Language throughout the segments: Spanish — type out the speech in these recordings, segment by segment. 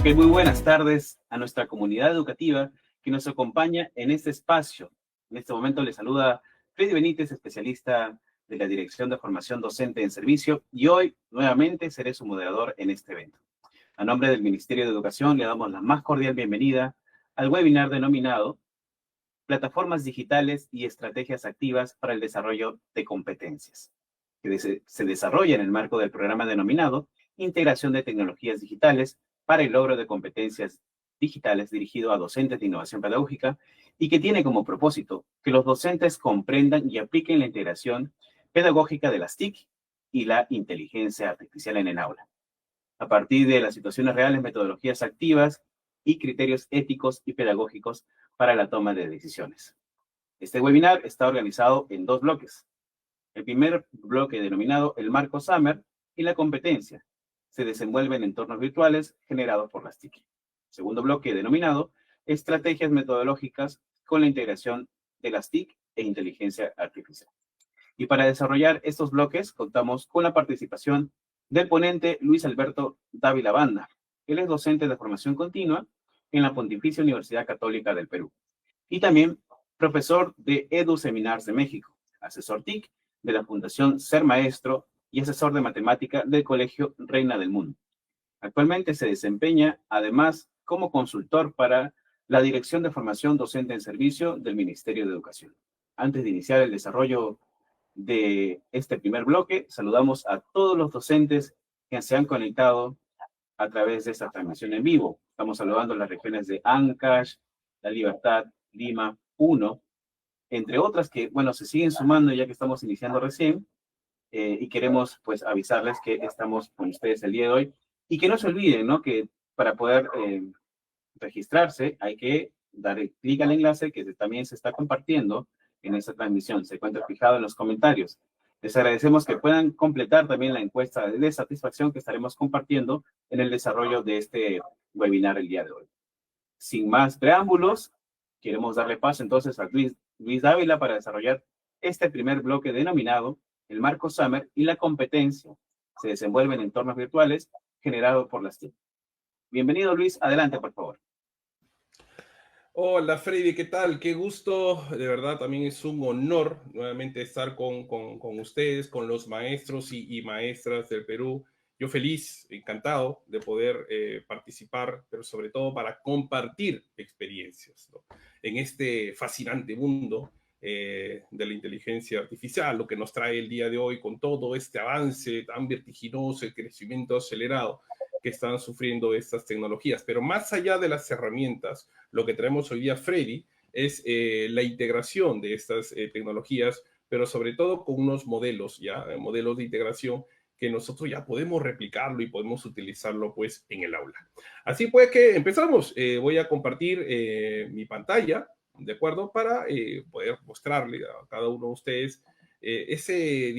Ok, muy buenas tardes a nuestra comunidad educativa que nos acompaña en este espacio. En este momento les saluda Freddy Benítez, especialista de la Dirección de Formación Docente en Servicio, y hoy nuevamente seré su moderador en este evento. A nombre del Ministerio de Educación le damos la más cordial bienvenida al webinar denominado Plataformas Digitales y Estrategias Activas para el Desarrollo de Competencias, que se desarrolla en el marco del programa denominado Integración de Tecnologías Digitales para el logro de competencias digitales dirigido a docentes de innovación pedagógica y que tiene como propósito que los docentes comprendan y apliquen la integración pedagógica de las TIC y la inteligencia artificial en el aula, a partir de las situaciones reales, metodologías activas y criterios éticos y pedagógicos para la toma de decisiones. Este webinar está organizado en dos bloques. El primer bloque, denominado el marco Summer y la competencia, se desenvuelve en entornos virtuales generados por las TIC. Segundo bloque, denominado estrategias metodológicas con la integración de las TIC e inteligencia artificial. Y para desarrollar estos bloques contamos con la participación del ponente Luis Alberto Dávila Banda. Él es docente de formación continua en la Pontificia Universidad Católica del Perú y también profesor de EduSeminars de México, asesor TIC de la Fundación Ser Maestro y asesor de matemática del Colegio Reina del Mundo. Actualmente se desempeña además como consultor para la Dirección de Formación Docente en Servicio del Ministerio de Educación. Antes de iniciar el desarrollo de este primer bloque, saludamos a todos los docentes que se han conectado a través de esta transmisión en vivo. Estamos saludando a las regiones de Ancash, La Libertad, Lima, Puno, entre otras que, bueno, se siguen sumando ya que estamos iniciando recién, y queremos, pues, avisarles que estamos con ustedes el día de hoy y que no se olviden, ¿no?, que para poder registrarse hay que dar clic al enlace que también se está compartiendo en esta transmisión. Se encuentra fijado en los comentarios. Les agradecemos que puedan completar también la encuesta de satisfacción que estaremos compartiendo en el desarrollo de este webinar el día de hoy. Sin más preámbulos, queremos darle paso entonces a Luis Dávila para desarrollar este primer bloque denominado el marco Summer y la competencia. Se desenvuelve en entornos virtuales generados por las TIC. Bienvenido, Luis. Adelante, por favor. Hola Freddy, ¿qué tal? Qué gusto, de verdad también es un honor nuevamente estar con ustedes, con los maestros y maestras del Perú. Yo feliz, encantado de poder participar, pero sobre todo para compartir experiencias, ¿no?, en este fascinante mundo de la inteligencia artificial, lo que nos trae el día de hoy con todo este avance tan vertiginoso, el crecimiento acelerado que están sufriendo estas tecnologías. Pero más allá de las herramientas, lo que traemos hoy día, Freddy, es la integración de estas tecnologías, pero sobre todo con unos modelos, modelos de integración que nosotros ya podemos replicarlo y podemos utilizarlo pues en el aula. Así pues que empezamos. Voy a compartir mi pantalla, ¿de acuerdo? Para poder mostrarle a cada uno de ustedes ese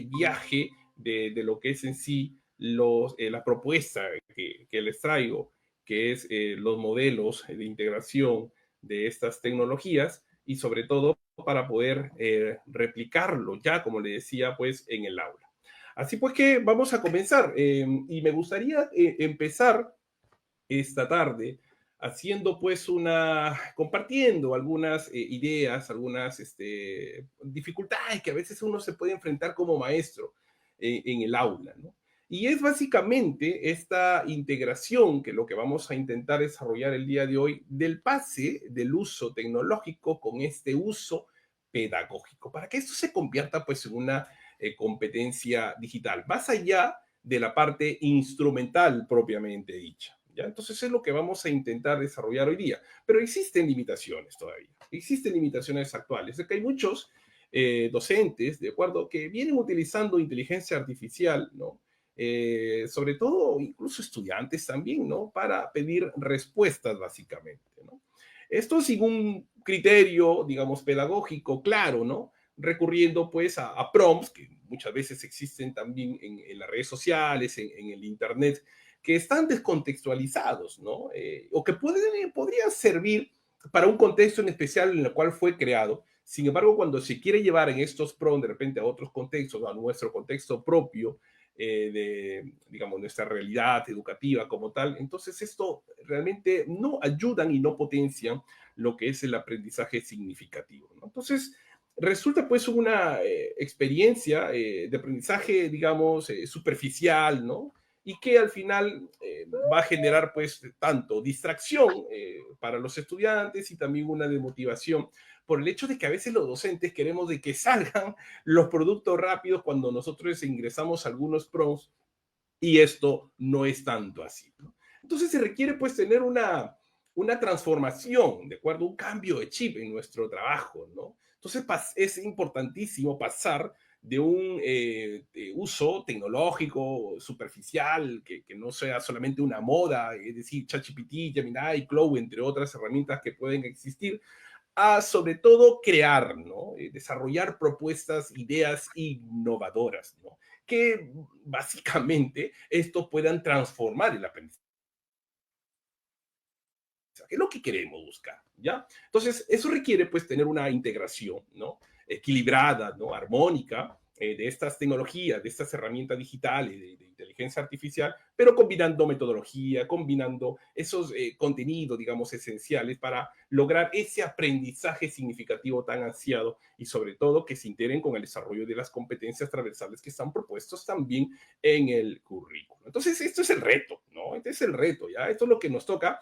viaje de lo que es en sí la propuesta que les traigo, que es los modelos de integración de estas tecnologías y sobre todo para poder replicarlo ya, como le decía, pues en el aula. Así pues que vamos a comenzar y me gustaría empezar esta tarde haciendo pues compartiendo algunas ideas, algunas dificultades que a veces uno se puede enfrentar como maestro en el aula, ¿no? Y es básicamente esta integración que lo que vamos a intentar desarrollar el día de hoy del pase del uso tecnológico con este uso pedagógico, para que esto se convierta pues en una competencia digital, más allá de la parte instrumental propiamente dicha. ¿Ya? Entonces es lo que vamos a intentar desarrollar hoy día. Pero existen limitaciones todavía, existen limitaciones actuales. Es que hay muchos docentes, ¿de acuerdo?, que vienen utilizando inteligencia artificial, ¿no? Sobre todo incluso estudiantes también, ¿no?, para pedir respuestas básicamente, ¿no? Esto sin un criterio, digamos, pedagógico claro, ¿no?, recurriendo pues a prompts que muchas veces existen también en las redes sociales, en el internet, que están descontextualizados, ¿no? O que podrían servir para un contexto en especial en el cual fue creado. Sin embargo, cuando se quiere llevar en estos prompts de repente a otros contextos, a nuestro contexto propio, digamos, nuestra realidad educativa como tal. Entonces, esto realmente no ayudan y no potencian lo que es el aprendizaje significativo, ¿no? Entonces, resulta pues una experiencia de aprendizaje, digamos, superficial, ¿no? Y que al final va a generar pues tanto distracción para los estudiantes y también una desmotivación por el hecho de que a veces los docentes queremos de que salgan los productos rápidos cuando nosotros ingresamos algunos prompts y esto no es tanto así, ¿no? Entonces se requiere pues tener una transformación, ¿de acuerdo? Un cambio de chip en nuestro trabajo, ¿no? Entonces es importantísimo pasar de un uso tecnológico superficial, que no sea solamente una moda, es decir, ChatGPT, Gemini, Cloud, entre otras herramientas que pueden existir, a sobre todo crear, ¿no? Desarrollar propuestas, ideas innovadoras, ¿no? Que básicamente esto puedan transformar el aprendizaje. Es lo que queremos buscar, ¿ya? Entonces, eso requiere, pues, tener una integración, ¿no? Equilibrada, ¿no? Armónica de estas tecnologías, de estas herramientas digitales, de inteligencia artificial, pero combinando metodología, combinando esos contenidos, digamos, esenciales para lograr ese aprendizaje significativo tan ansiado y sobre todo que se integren con el desarrollo de las competencias transversales que están propuestos también en el currículo. Entonces, esto es el reto, ¿no? Este es el reto, ¿ya? Esto es lo que nos toca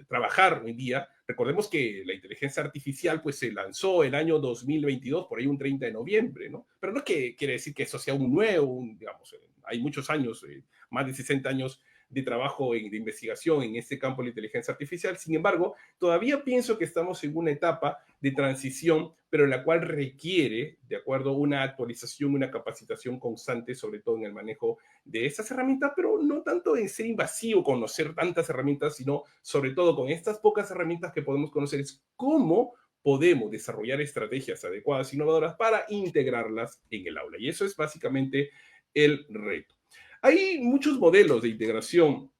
trabajar hoy día. Recordemos que la inteligencia artificial pues se lanzó el año 2022, por ahí un 30 de noviembre, ¿no? Pero no es que quiere decir que eso sea un nuevo, digamos, hay muchos años, más de 60 años de trabajo de investigación en este campo de la inteligencia artificial. Sin embargo, todavía pienso que estamos en una etapa de transición, pero en la cual requiere, de acuerdo, una actualización, una capacitación constante, sobre todo en el manejo de estas herramientas, pero no tanto en ser invasivo, conocer tantas herramientas, sino sobre todo con estas pocas herramientas que podemos conocer, es cómo podemos desarrollar estrategias adecuadas, innovadoras para integrarlas en el aula. Y eso es básicamente el reto. Hay muchos modelos de integración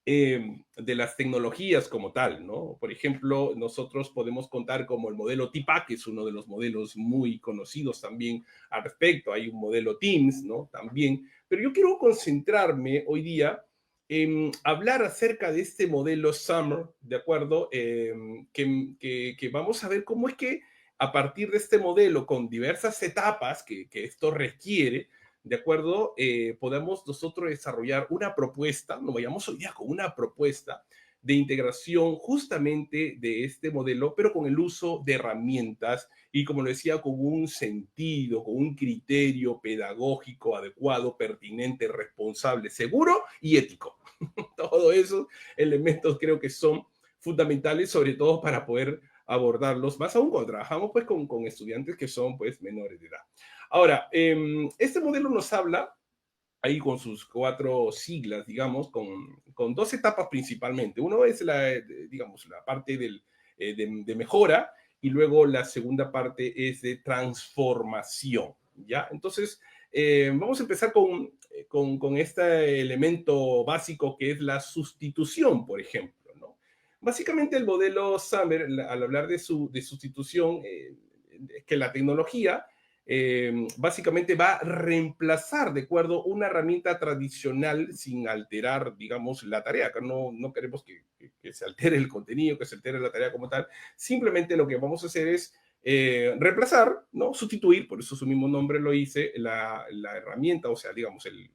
de las tecnologías como tal, ¿no? Por ejemplo, nosotros podemos contar como el modelo TIPAC, que es uno de los modelos muy conocidos también al respecto. Hay un modelo Teams, ¿no? También. Pero yo quiero concentrarme hoy día en hablar acerca de este modelo Summer, ¿de acuerdo? Que vamos a ver cómo es que a partir de este modelo, con diversas etapas que esto requiere, ¿de acuerdo? Podemos nosotros desarrollar una propuesta, nos vayamos hoy día con una propuesta de integración justamente de este modelo, pero con el uso de herramientas y, como lo decía, con un sentido, con un criterio pedagógico adecuado, pertinente, responsable, seguro y ético. Todos esos elementos creo que son fundamentales, sobre todo para poder abordarlos, más aún cuando trabajamos pues con estudiantes que son pues menores de edad. Ahora, este modelo nos habla, ahí con sus 4 siglas, digamos, con 2 etapas principalmente. Uno es digamos, la parte de mejora y luego la segunda parte es de transformación, ¿ya? Entonces, vamos a empezar con este elemento básico que es la sustitución, por ejemplo, ¿no? Básicamente el modelo Summer, al hablar de sustitución, es que la tecnología básicamente va a reemplazar, de acuerdo, una herramienta tradicional sin alterar, digamos, la tarea. Acá no queremos que se altere el contenido, que se altere la tarea como tal. Simplemente lo que vamos a hacer es reemplazar, ¿no? Sustituir, por eso su mismo nombre lo hice, la herramienta, o sea, digamos, el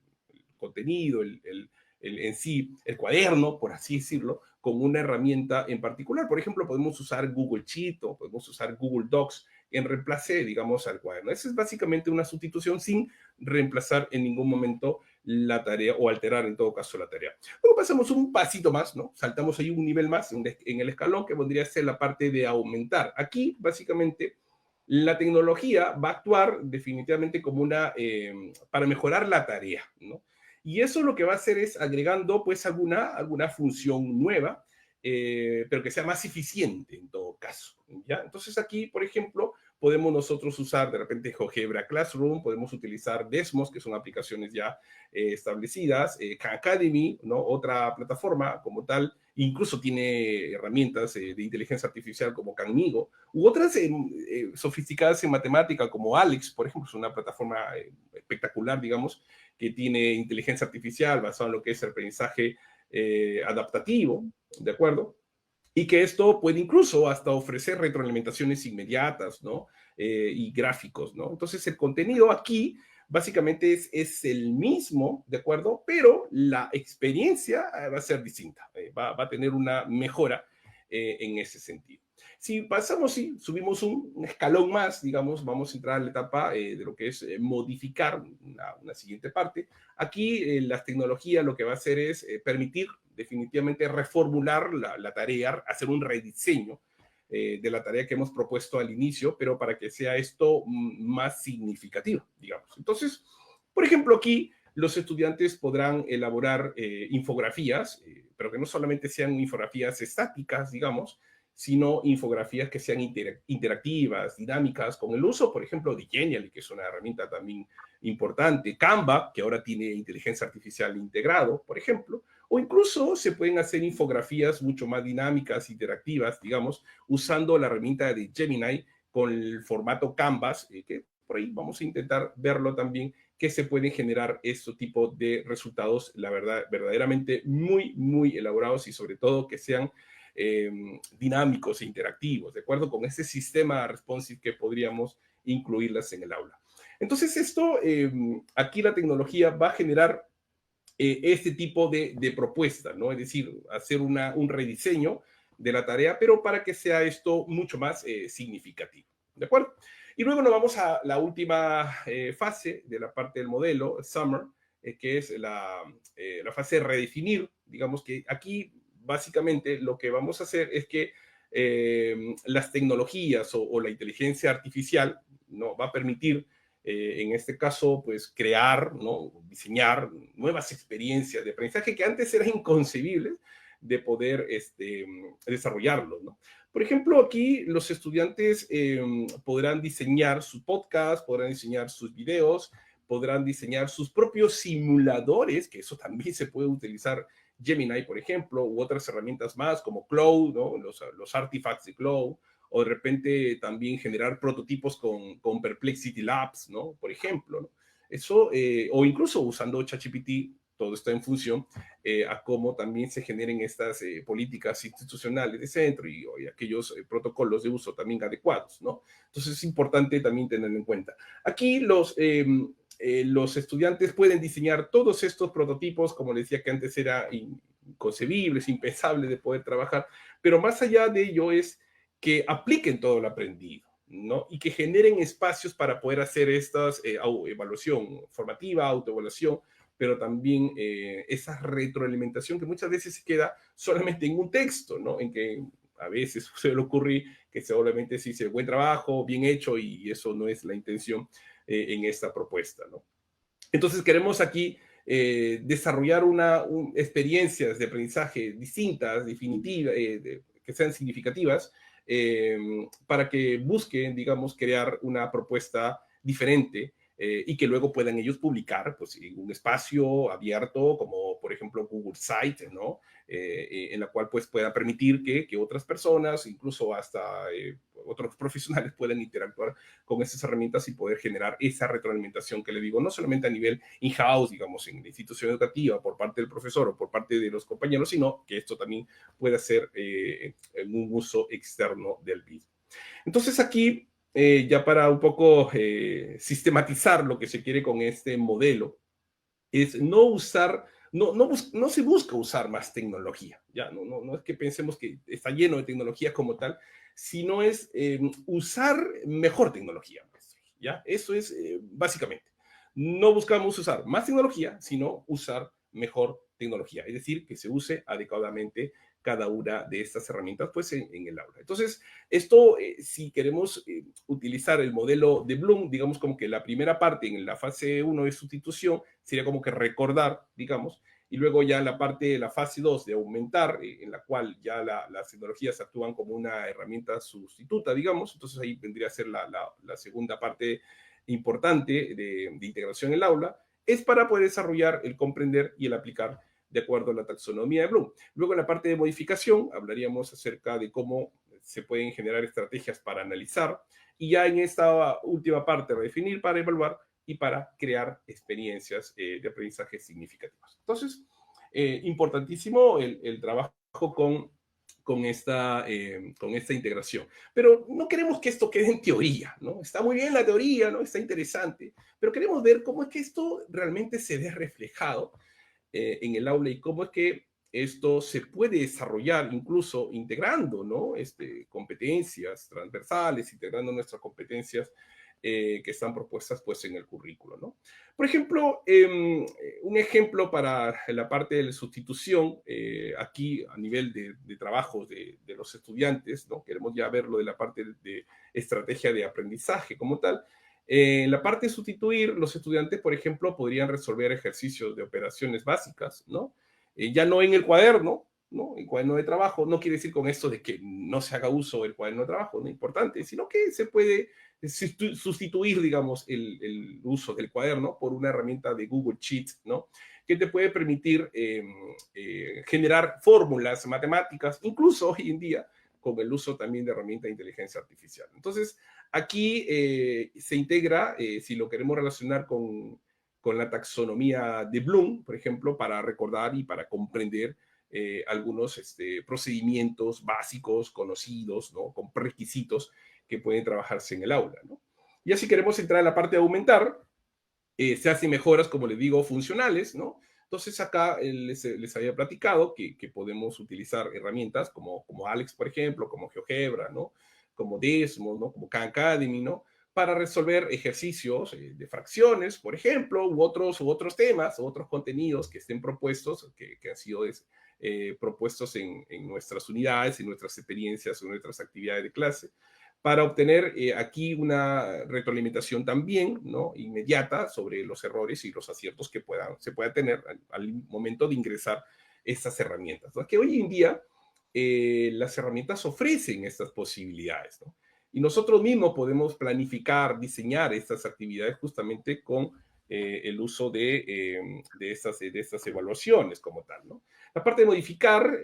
contenido, en sí, el cuaderno, por así decirlo, con una herramienta en particular. Por ejemplo, podemos usar Google Sheet o podemos usar Google Docs en reemplace, digamos, al cuaderno. Esa es básicamente una sustitución sin reemplazar en ningún momento la tarea o alterar en todo caso la tarea. Luego pasamos un pasito más, ¿no? Saltamos ahí un nivel más en el escalón que vendría a ser la parte de aumentar. Aquí, básicamente, la tecnología va a actuar definitivamente como para mejorar la tarea, ¿no? Y eso lo que va a hacer es agregando pues alguna función nueva, pero que sea más eficiente en todo caso, ¿ya? Entonces aquí, por ejemplo, podemos nosotros usar de repente GeoGebra Classroom, podemos utilizar Desmos, que son aplicaciones ya establecidas, Khan Academy, ¿no? Otra plataforma como tal, incluso tiene herramientas de inteligencia artificial como Canmigo, u otras sofisticadas en matemática como Alex, por ejemplo, es una plataforma espectacular, digamos, que tiene inteligencia artificial basada en lo que es el aprendizaje adaptativo, ¿de acuerdo? Y que esto puede incluso hasta ofrecer retroalimentaciones inmediatas, ¿no? Y gráficos, ¿no? Entonces el contenido aquí básicamente es el mismo, ¿de acuerdo? Pero la experiencia va a ser distinta, va a tener una mejora en ese sentido. Si pasamos, si subimos un escalón más, digamos, vamos a entrar a la etapa de lo que es modificar una siguiente parte. Aquí las tecnologías lo que va a hacer es permitir definitivamente reformular la tarea, hacer un rediseño de la tarea que hemos propuesto al inicio, pero para que sea esto más significativo, digamos. Entonces, por ejemplo, aquí los estudiantes podrán elaborar infografías, pero que no solamente sean infografías estáticas, digamos, sino infografías que sean interactivas, dinámicas, con el uso, por ejemplo, de Genially, que es una herramienta también importante, Canva, que ahora tiene inteligencia artificial integrado, por ejemplo, o incluso se pueden hacer infografías mucho más dinámicas, interactivas, digamos, usando la herramienta de Gemini con el formato Canvas, que por ahí vamos a intentar verlo también, que se pueden generar este tipo de resultados, la verdad, verdaderamente muy, muy elaborados y sobre todo que sean dinámicos e interactivos, de acuerdo con ese sistema responsive que podríamos incluirlas en el aula. Entonces esto, aquí la tecnología va a generar este tipo de propuesta, ¿no? Es decir, hacer un rediseño de la tarea, pero para que sea esto mucho más significativo, ¿de acuerdo? Y luego nos vamos a la última fase de la parte del modelo, Summer, que es la fase de redefinir, digamos que aquí básicamente lo que vamos a hacer es que las tecnologías o la inteligencia artificial, ¿no? Va a permitir en este caso, pues crear, ¿no? Diseñar nuevas experiencias de aprendizaje que antes era inconcebible de poder desarrollarlo, ¿no? Por ejemplo, aquí los estudiantes podrán diseñar su podcast, podrán diseñar sus videos, podrán diseñar sus propios simuladores, que eso también se puede utilizar Gemini, por ejemplo, u otras herramientas más como Cloud, ¿no? Los artifacts de Cloud, o de repente también generar prototipos con Perplexity Labs, ¿no? Por ejemplo, ¿no? Eso, o incluso usando ChatGPT, todo está en función a cómo también se generen estas políticas institucionales de centro y aquellos protocolos de uso también adecuados, ¿no? Entonces es importante también tenerlo en cuenta. Aquí los estudiantes pueden diseñar todos estos prototipos, como les decía que antes era inconcebible, es impensable de poder trabajar, pero más allá de ello es que apliquen todo lo aprendido, ¿no? Y que generen espacios para poder hacer estas evaluación formativa, autoevaluación, pero también esa retroalimentación que muchas veces se queda solamente en un texto, ¿no? En que a veces se le ocurre que solamente se dice buen trabajo, bien hecho, y eso no es la intención en esta propuesta, ¿no? Entonces queremos aquí desarrollar experiencias de aprendizaje distintas, definitivas, que sean significativas, para que busquen, digamos, crear una propuesta diferente y que luego puedan ellos publicar pues, en un espacio abierto, como por ejemplo Google Site, ¿no? En la cual pues pueda permitir que otras personas, incluso hasta otros profesionales puedan interactuar con esas herramientas y poder generar esa retroalimentación que le digo, no solamente a nivel in-house, digamos, en la institución educativa, por parte del profesor o por parte de los compañeros, sino que esto también pueda ser en un uso externo del mismo. Entonces aquí, ya para un poco sistematizar lo que se quiere con este modelo, es no usar, no se busca usar más tecnología, ya, no es que pensemos que está lleno de tecnología como tal, sino es usar mejor tecnología, ya, eso es básicamente. No buscamos usar más tecnología, sino usar mejor tecnología, es decir, que se use adecuadamente cada una de estas herramientas pues en el aula. Entonces, esto, si queremos utilizar el modelo de Bloom, digamos como que la primera parte en la fase 1 de sustitución sería como que recordar, digamos, y luego ya la parte de la fase 2 de aumentar, en la cual ya las tecnologías actúan como una herramienta sustituta, digamos, entonces ahí vendría a ser la segunda parte importante de integración en el aula, es para poder desarrollar el comprender y el aplicar de acuerdo a la taxonomía de Bloom. Luego en la parte de modificación hablaríamos acerca de cómo se pueden generar estrategias para analizar, y ya en esta última parte, redefinir para evaluar y para crear experiencias de aprendizaje significativas. Entonces, importantísimo el trabajo con esta integración. Pero no queremos que esto quede en teoría, ¿no? Está muy bien la teoría, ¿no? Está interesante, pero queremos ver cómo es que esto realmente se ve reflejado en el aula y cómo es que esto se puede desarrollar incluso integrando, ¿no? Competencias transversales, integrando nuestras competencias que están propuestas pues en el currículo, ¿no? Por ejemplo, un ejemplo para la parte de la sustitución, aquí a nivel de trabajo de los estudiantes, ¿no? Queremos ya verlo de la parte de estrategia de aprendizaje como tal. En la parte de sustituir, los estudiantes, por ejemplo, podrían resolver ejercicios de operaciones básicas, ¿no? Ya no en el cuaderno, ¿no? El cuaderno de trabajo no quiere decir con esto de que no se haga uso del cuaderno de trabajo, no es importante, sino que se puede sustituir, digamos, el uso del cuaderno por una herramienta de Google Sheets, ¿no? Que te puede permitir generar fórmulas matemáticas, incluso hoy en día, con el uso también de herramientas de inteligencia artificial. Entonces, aquí se integra, si lo queremos relacionar con la taxonomía de Bloom, por ejemplo, para recordar y para comprender algunos procedimientos básicos, conocidos, ¿no? Con requisitos que pueden trabajarse en el aula, ¿no? Ya si queremos entrar en la parte de aumentar, se hacen mejoras, como les digo, funcionales, ¿no? Entonces acá les había platicado que podemos utilizar herramientas como Alex, por ejemplo, como GeoGebra, ¿no? Como Desmos, ¿no? Como Khan Academy, ¿no? Para resolver ejercicios de fracciones, por ejemplo, u otros temas, u otros contenidos que estén propuestos, que han sido propuestos en nuestras unidades, en nuestras experiencias, en nuestras actividades de clase, para obtener aquí una retroalimentación también, ¿no? Inmediata sobre los errores y los aciertos que se pueda tener al momento de ingresar estas herramientas, ¿no? Que hoy en día las herramientas ofrecen estas posibilidades, ¿no? Y nosotros mismos podemos planificar, diseñar estas actividades justamente con el uso de estas evaluaciones como tal, ¿no? La parte de modificar,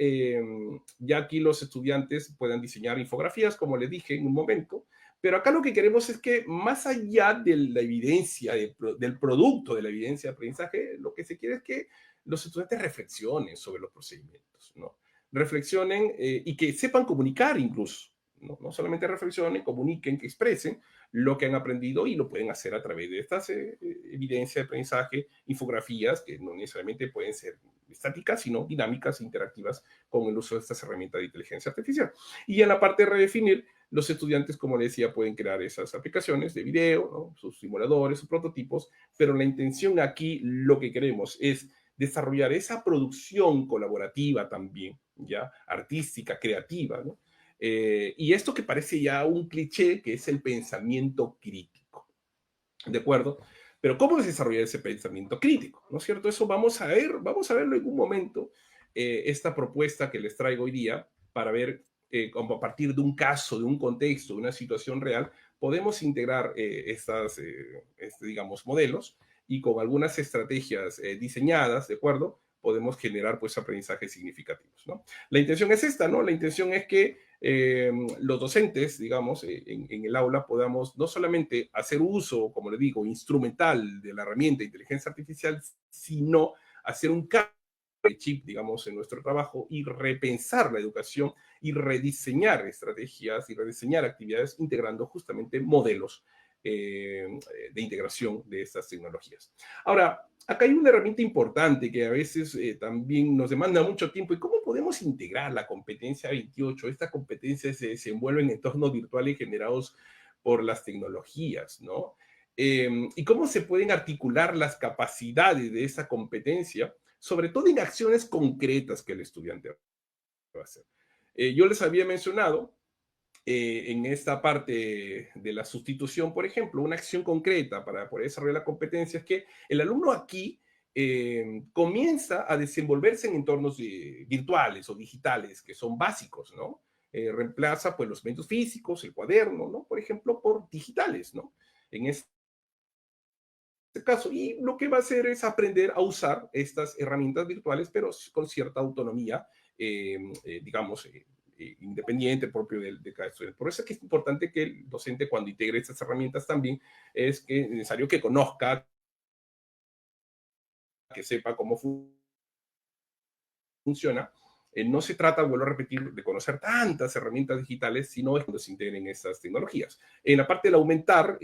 ya aquí los estudiantes puedan diseñar infografías, como les dije en un momento, pero acá lo que queremos es que más allá de la evidencia, del producto de la evidencia de aprendizaje, lo que se quiere es que los estudiantes reflexionen sobre los procedimientos, ¿no? Reflexionen y que sepan comunicar incluso, ¿no? No solamente reflexionen, comuniquen, que expresen lo que han aprendido y lo pueden hacer a través de estas evidencias de aprendizaje, infografías que no necesariamente pueden ser estáticas, sino dinámicas, interactivas con el uso de estas herramientas de inteligencia artificial. Y en la parte de redefinir, los estudiantes, como les decía, pueden crear esas aplicaciones de video, ¿no? Sus simuladores, sus prototipos, pero la intención aquí, lo que queremos es desarrollar esa producción colaborativa también, ya artística, creativa, ¿no? Y esto que parece ya un cliché, que es el pensamiento crítico, ¿de acuerdo? Pero ¿cómo es desarrollar ese pensamiento crítico? ¿No es cierto? Eso vamos a verlo en un momento, esta propuesta que les traigo hoy día, para ver cómo a partir de un caso, de un contexto, de una situación real, podemos integrar digamos, modelos y con algunas estrategias diseñadas, ¿de acuerdo? Podemos generar, pues, aprendizajes significativos, ¿no? La intención es esta, ¿no? La intención es que los docentes, digamos, en el aula podamos no solamente hacer uso, como le digo, instrumental de la herramienta de inteligencia artificial, sino hacer un cambio de chip, digamos, en nuestro trabajo y repensar la educación y rediseñar estrategias y rediseñar actividades integrando justamente modelos de integración de estas tecnologías. Ahora, acá hay una herramienta importante que a veces también nos demanda mucho tiempo. ¿Y cómo podemos integrar la competencia 28? Esta competencia se desenvuelve en entornos virtuales generados por las tecnologías, ¿no? Y cómo se pueden articular las capacidades de esa competencia, sobre todo en acciones concretas que el estudiante va a hacer. Yo les había mencionado en esta parte de la sustitución, por ejemplo, una acción concreta para poder desarrollar la competencia es que el alumno aquí comienza a desenvolverse en entornos virtuales o digitales que son básicos, ¿no? Reemplaza pues los medios físicos, el cuaderno, ¿no? Por ejemplo, por digitales, ¿no? En caso, y lo que va a hacer es aprender a usar estas herramientas virtuales, pero con cierta autonomía, digamos, independiente propio de cada estudiante. Por eso es que es importante que el docente, cuando integre estas herramientas también, es que es necesario que conozca, que sepa cómo funciona. No se trata, vuelvo a repetir, de conocer tantas herramientas digitales, sino es cuando se integren estas tecnologías. En la parte del aumentar,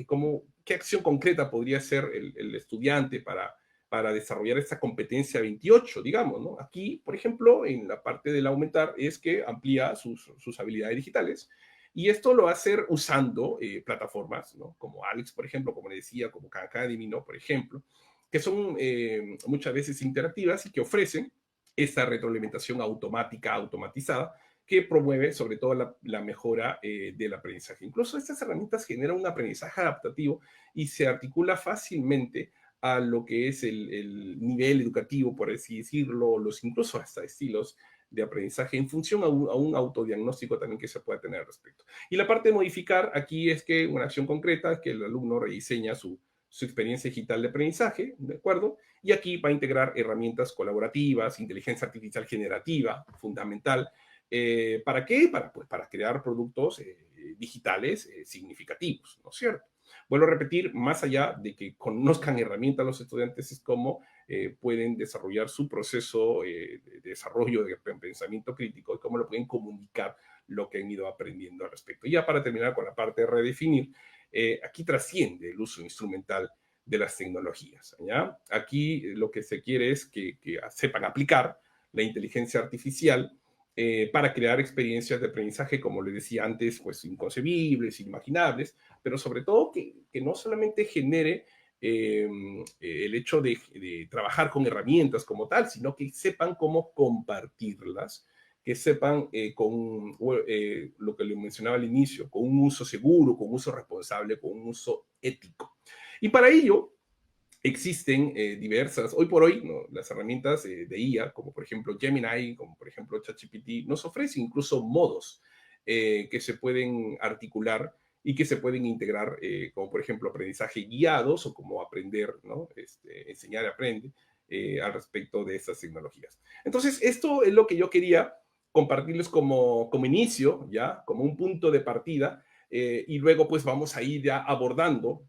¿qué acción concreta podría hacer el estudiante para desarrollar esta competencia 28, digamos, ¿no? Aquí, por ejemplo, en la parte del aumentar es que amplía sus habilidades digitales, y esto lo va a hacer usando plataformas, ¿no? Como Alex, por ejemplo, como le decía, como Khan Academy, ¿no? Por ejemplo, que son muchas veces interactivas y que ofrecen esta retroalimentación automática, automatizada, que promueve sobre todo la mejora del aprendizaje. Incluso estas herramientas generan un aprendizaje adaptativo y se articula fácilmente a lo que es el nivel educativo, por así decirlo, incluso hasta estilos de aprendizaje en función a un autodiagnóstico también que se pueda tener al respecto. Y la parte de modificar aquí es que una acción concreta es que el alumno rediseña su experiencia digital de aprendizaje, ¿de acuerdo? Y aquí va a integrar herramientas colaborativas, inteligencia artificial generativa, fundamental. ¿Para qué? Para crear productos digitales significativos, ¿no es cierto? Vuelvo a repetir, más allá de que conozcan herramientas los estudiantes, es cómo pueden desarrollar su proceso de desarrollo de pensamiento crítico y cómo lo pueden comunicar lo que han ido aprendiendo al respecto. Y ya para terminar con la parte de redefinir, aquí trasciende el uso instrumental de las tecnologías, ¿ya? Aquí lo que se quiere es que sepan aplicar la inteligencia artificial para crear experiencias de aprendizaje, como les decía antes, pues inconcebibles, inimaginables, pero sobre todo que no solamente genere el hecho de trabajar con herramientas como tal, sino que sepan cómo compartirlas, que sepan lo que le mencionaba al inicio, con un uso seguro, con un uso responsable, con un uso ético. Y para ello existen diversas, hoy por hoy, ¿no? Las herramientas de IA, como por ejemplo Gemini, como por ejemplo ChatGPT, nos ofrecen incluso modos que se pueden articular y que se pueden integrar, como por ejemplo aprendizaje guiados o como aprender, ¿no? Enseñar y aprende al respecto de estas tecnologías. Entonces, esto es lo que yo quería compartirles como inicio, ya, como un punto de partida, y luego pues vamos a ir ya abordando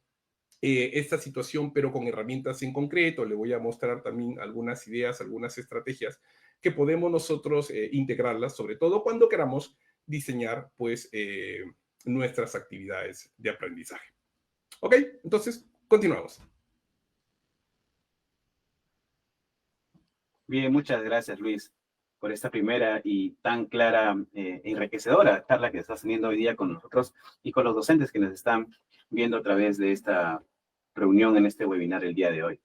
esta situación, pero con herramientas en concreto. Le voy a mostrar también algunas ideas, algunas estrategias que podemos nosotros integrarlas, sobre todo cuando queramos diseñar pues nuestras actividades de aprendizaje. ¿Ok? Entonces, continuamos. Bien, muchas gracias, Luis, por esta primera y tan clara e enriquecedora charla que estás teniendo hoy día con nosotros y con los docentes que nos están viendo a través de esta reunión en este webinar el día de hoy.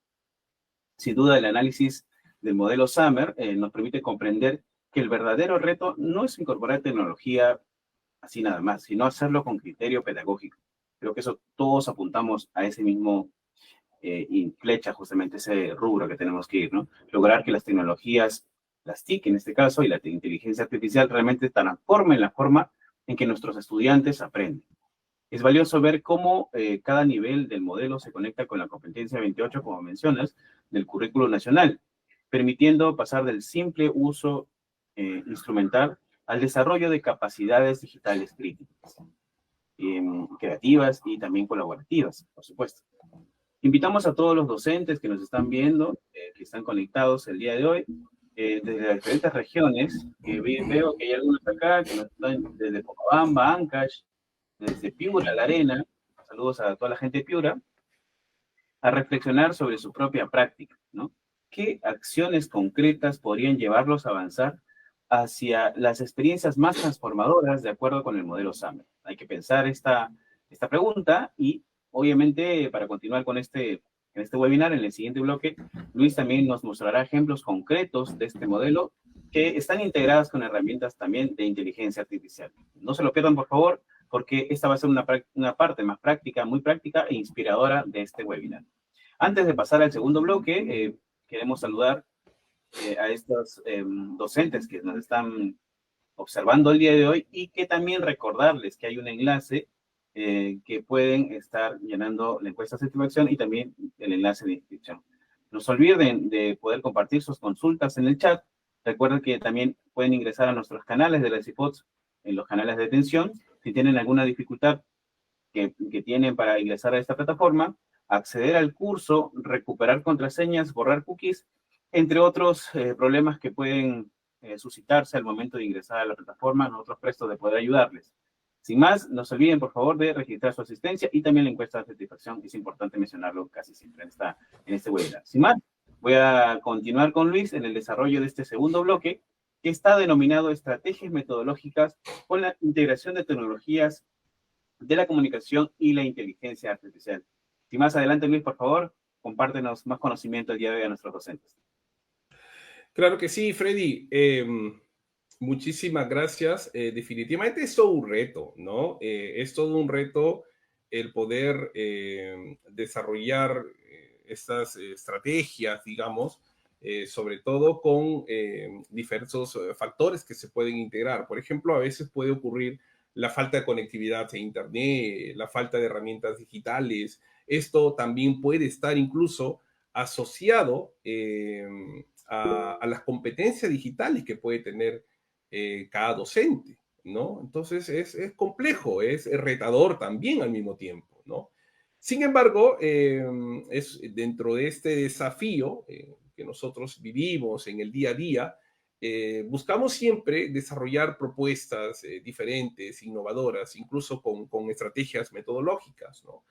Sin duda, el análisis del modelo Summer nos permite comprender que el verdadero reto no es incorporar tecnología así nada más, sino hacerlo con criterio pedagógico. Creo que eso todos apuntamos a ese mismo y flecha justamente ese rubro que tenemos que ir, ¿no? Lograr que las tecnologías, las TIC en este caso, y la inteligencia artificial realmente transformen la forma en que nuestros estudiantes aprenden. Es valioso ver cómo cada nivel del modelo se conecta con la competencia 28, como mencionas, del currículo nacional, permitiendo pasar del simple uso instrumental al desarrollo de capacidades digitales críticas, creativas y también colaborativas, por supuesto. Invitamos a todos los docentes que nos están viendo, que están conectados el día de hoy, desde las diferentes regiones, que veo que hay algunos acá que nos están desde Pomabamba, Ancash, desde Piura, La Arena, saludos a toda la gente de Piura, a reflexionar sobre su propia práctica, ¿no? ¿Qué acciones concretas podrían llevarlos a avanzar hacia las experiencias más transformadoras de acuerdo con el modelo Summer? Hay que pensar esta pregunta y, obviamente, para continuar con en este webinar, en el siguiente bloque, Luis también nos mostrará ejemplos concretos de este modelo que están integradas con herramientas también de inteligencia artificial. No se lo pierdan, por favor, porque esta va a ser una parte más práctica, muy práctica e inspiradora de este webinar. Antes de pasar al segundo bloque, queremos saludar a estos docentes que nos están observando el día de hoy y que también recordarles que hay un enlace que pueden estar llenando la encuesta de satisfacción y también el enlace de inscripción. No se olviden de poder compartir sus consultas en el chat. Recuerden que también pueden ingresar a nuestros canales de las IPODs en los canales de atención. Si tienen alguna dificultad que tienen para ingresar a esta plataforma, acceder al curso, recuperar contraseñas, borrar cookies, entre otros problemas que pueden suscitarse al momento de ingresar a la plataforma, nosotros prestos de poder ayudarles. Sin más, no se olviden, por favor, de registrar su asistencia y también la encuesta de satisfacción. Es importante mencionarlo casi siempre en este webinar. Sin más, voy a continuar con Luis en el desarrollo de este segundo bloque, que está denominado Estrategias Metodológicas con la integración de tecnologías de la comunicación y la inteligencia artificial. Si más adelante, Luis, por favor, compártenos más conocimiento el día de hoy a nuestros docentes. Claro que sí, Freddy. Muchísimas gracias. Definitivamente es todo un reto, ¿no? Es todo un reto el poder desarrollar estas estrategias, digamos, sobre todo con diversos factores que se pueden integrar. Por ejemplo, a veces puede ocurrir la falta de conectividad a Internet, la falta de herramientas digitales. Esto también puede estar incluso asociado a las competencias digitales que puede tener cada docente, ¿no? Entonces es complejo, es retador también al mismo tiempo, ¿no? Sin embargo, es dentro de este desafío que nosotros vivimos en el día a día, buscamos siempre desarrollar propuestas diferentes, innovadoras, incluso con estrategias metodológicas, ¿no?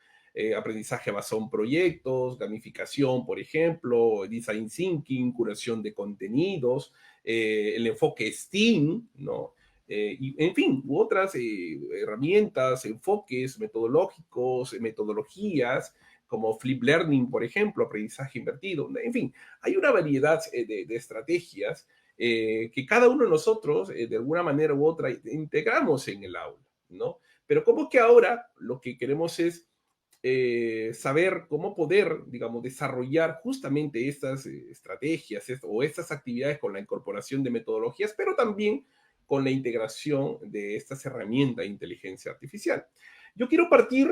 Aprendizaje basado en proyectos, gamificación, por ejemplo, design thinking, curación de contenidos, el enfoque STEAM, ¿no? Y, en fin, u otras herramientas, enfoques metodológicos, metodologías, como Flip Learning, por ejemplo, aprendizaje invertido. En fin, hay una variedad de estrategias que cada uno de nosotros, de alguna manera u otra, integramos en el aula, ¿no? Pero como que ahora lo que queremos es saber cómo poder, digamos, desarrollar justamente estas estrategias o estas actividades con la incorporación de metodologías, pero también con la integración de estas herramientas de inteligencia artificial. Yo quiero partir,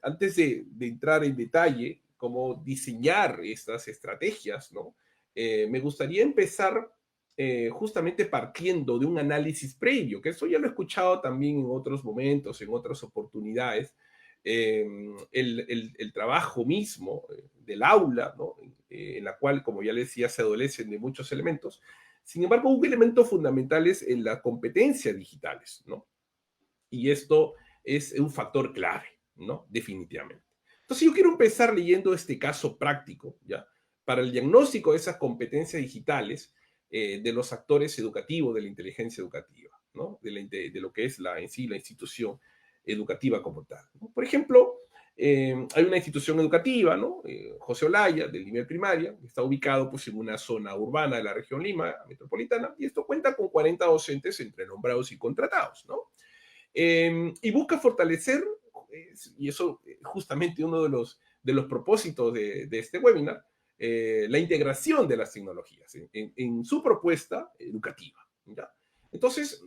antes de entrar en detalle, cómo diseñar estas estrategias, ¿no? Me gustaría empezar justamente partiendo de un análisis previo, que eso ya lo he escuchado también en otros momentos, en otras oportunidades, el trabajo mismo del aula, ¿no? En la cual, como ya les decía, se adolecen de muchos elementos. Sin embargo, un elemento fundamental es en las competencias digitales, ¿no? Y esto es un factor clave, ¿no? Definitivamente. Entonces, yo quiero empezar leyendo este caso práctico, ¿ya? Para el diagnóstico de esas competencias digitales de los actores educativos, de la inteligencia educativa, ¿no? De lo que es en sí la institución educativa como tal, ¿no? Por ejemplo, hay una institución educativa, ¿no? José Olaya, del nivel primaria, que está ubicado pues, en una zona urbana de la región Lima, metropolitana, y esto cuenta con 40 docentes entre nombrados y contratados, ¿no? Y busca fortalecer, y eso justamente uno de los propósitos de este webinar, la integración de las tecnologías en su propuesta educativa, ¿ya? Entonces,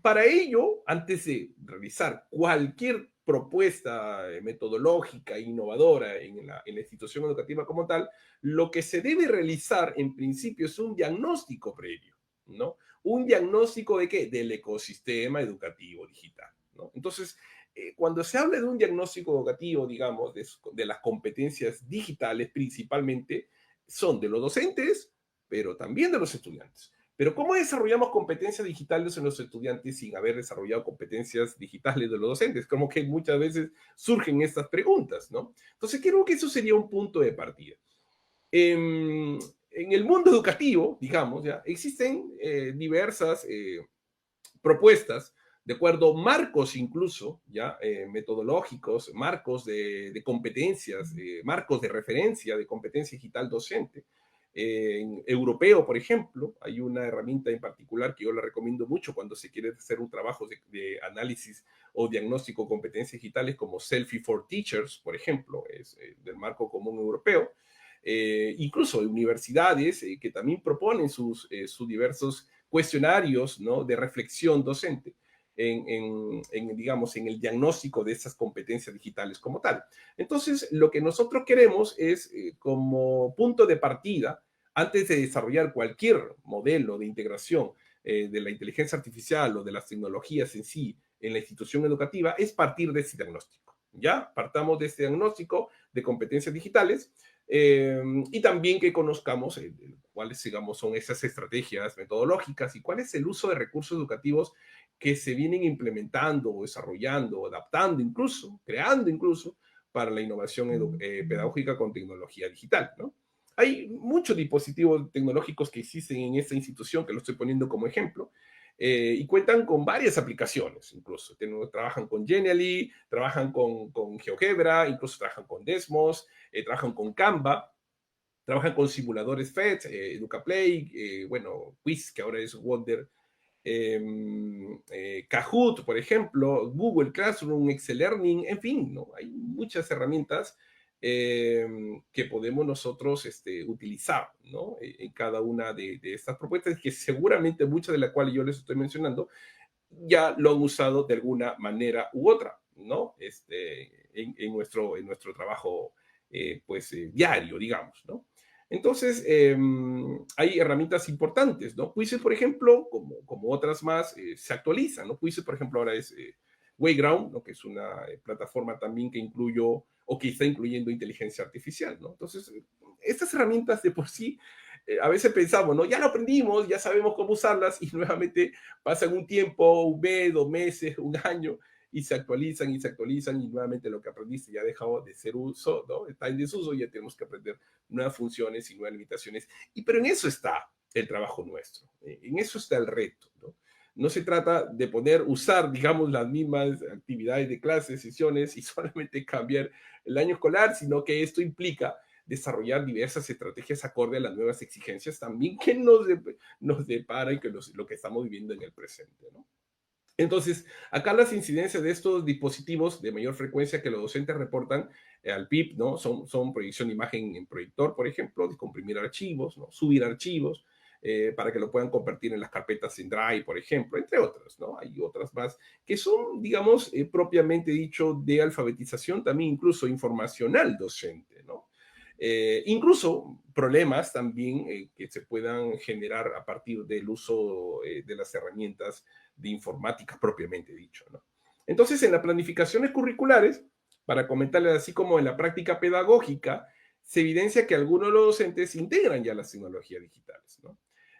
para ello, antes de realizar cualquier propuesta metodológica, innovadora en la institución educativa como tal, lo que se debe realizar en principio es un diagnóstico previo, ¿no? ¿Un diagnóstico de qué? Del ecosistema educativo digital, ¿no? Entonces, cuando se habla de un diagnóstico educativo, digamos, de las competencias digitales principalmente, son de los docentes, pero también de los estudiantes. Pero ¿cómo desarrollamos competencias digitales en los estudiantes sin haber desarrollado competencias digitales de los docentes? Como que muchas veces surgen estas preguntas, ¿no? Entonces creo que eso sería un punto de partida. En el mundo educativo, digamos, ya existen diversas propuestas, de acuerdo, marcos incluso, ya metodológicos, marcos de competencias, marcos de referencia de competencia digital docente. En europeo, por ejemplo, hay una herramienta en particular que yo la recomiendo mucho cuando se quiere hacer un trabajo de análisis o diagnóstico de competencias digitales como Selfie for Teachers, por ejemplo, es del marco común europeo. Incluso universidades que también proponen sus diversos cuestionarios, ¿no? De reflexión docente. digamos, en el diagnóstico de esas competencias digitales como tal. Entonces, lo que nosotros queremos es, como punto de partida, antes de desarrollar cualquier modelo de integración de la inteligencia artificial o de las tecnologías en sí en la institución educativa, es partir de ese diagnóstico. ¿Ya? Partamos de este diagnóstico de competencias digitales y también que conozcamos cuáles, digamos, son esas estrategias metodológicas y cuál es el uso de recursos educativos que se vienen implementando o desarrollando, o adaptando incluso, creando incluso, para la innovación pedagógica con tecnología digital, ¿no? Hay muchos dispositivos tecnológicos que existen en esta institución, que lo estoy poniendo como ejemplo, y cuentan con varias aplicaciones, incluso. Trabajan con Genially, trabajan con GeoGebra, incluso trabajan con Desmos, trabajan con Canva, trabajan con simuladores FED, EducaPlay, bueno, Quiz, que ahora es Wonder, Kahoot, por ejemplo, Google Classroom, Excel Learning, en fin, ¿no? Hay muchas herramientas que podemos nosotros utilizar, ¿no? En cada una de estas propuestas, que seguramente muchas de las cuales yo les estoy mencionando ya lo han usado de alguna manera u otra, ¿no? En nuestro trabajo, pues, diario, digamos, ¿no? Entonces, hay herramientas importantes, ¿no? Quizzes, por ejemplo, como otras más, se actualizan, ¿no? Quizzes, por ejemplo, ahora es Wayground, ¿no? Que es una plataforma también que incluyó o que está incluyendo inteligencia artificial, ¿no? Entonces, estas herramientas de por sí, a veces pensamos, ¿no? Ya lo aprendimos, ya sabemos cómo usarlas y nuevamente pasan un tiempo, un mes, 2 meses, un año, y se actualizan y nuevamente lo que aprendiste ya ha dejado de ser uso, ¿no? Está en desuso y ya tenemos que aprender nuevas funciones y nuevas limitaciones. Pero en eso está el trabajo nuestro, en eso está el reto, ¿no? No se trata de usar, digamos, las mismas actividades de clases, sesiones y solamente cambiar el año escolar, sino que esto implica desarrollar diversas estrategias acorde a las nuevas exigencias también que nos depara y que lo que estamos viviendo en el presente, ¿no? Entonces, acá las incidencias de estos dispositivos de mayor frecuencia que los docentes reportan al PIB, ¿no? Son proyección de imagen en proyector, por ejemplo, de comprimir archivos, ¿no? Subir archivos, para que lo puedan compartir en las carpetas en Drive, por ejemplo, entre otras, ¿no? Hay otras más que son, digamos, propiamente dicho, de alfabetización, también incluso informacional docente, ¿no? Incluso problemas también que se puedan generar a partir del uso de las herramientas de informática propiamente dicho, ¿no? Entonces, en las planificaciones curriculares, para comentarles así como en la práctica pedagógica, se evidencia que algunos de los docentes integran ya las tecnologías digitales, ¿no?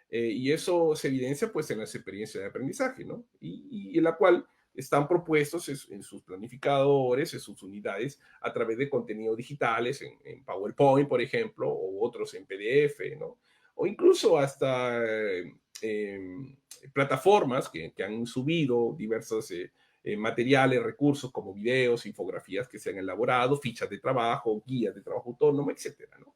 Y eso se evidencia pues en las experiencias de aprendizaje, ¿no? Y en la cual están propuestos en sus planificadores, en sus unidades, a través de contenidos digitales, en PowerPoint, por ejemplo, o otros en PDF, ¿no? O incluso hasta plataformas que han subido diversos materiales, recursos como videos, infografías que se han elaborado, fichas de trabajo, guías de trabajo autónomo, etcétera, ¿no?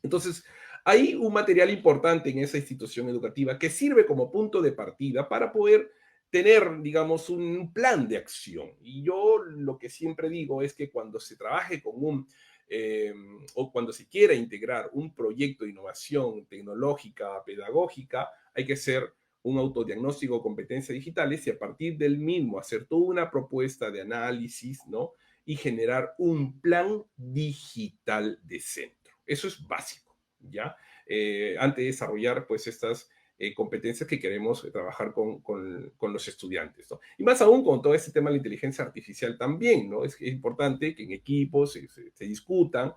Entonces, hay un material importante en esa institución educativa que sirve como punto de partida para poder tener, digamos, un plan de acción. Y yo lo que siempre digo es que cuando se trabaje con o cuando se quiera integrar un proyecto de innovación tecnológica, pedagógica, hay que hacer un autodiagnóstico de competencias digitales y a partir del mismo hacer toda una propuesta de análisis, ¿no? Y generar un plan digital de centro. Eso es básico, ¿ya? Antes de desarrollar, pues, estas competencias que queremos trabajar con los estudiantes, ¿no? Y más aún con todo este tema de la inteligencia artificial también, ¿no? Es importante que en equipos se discutan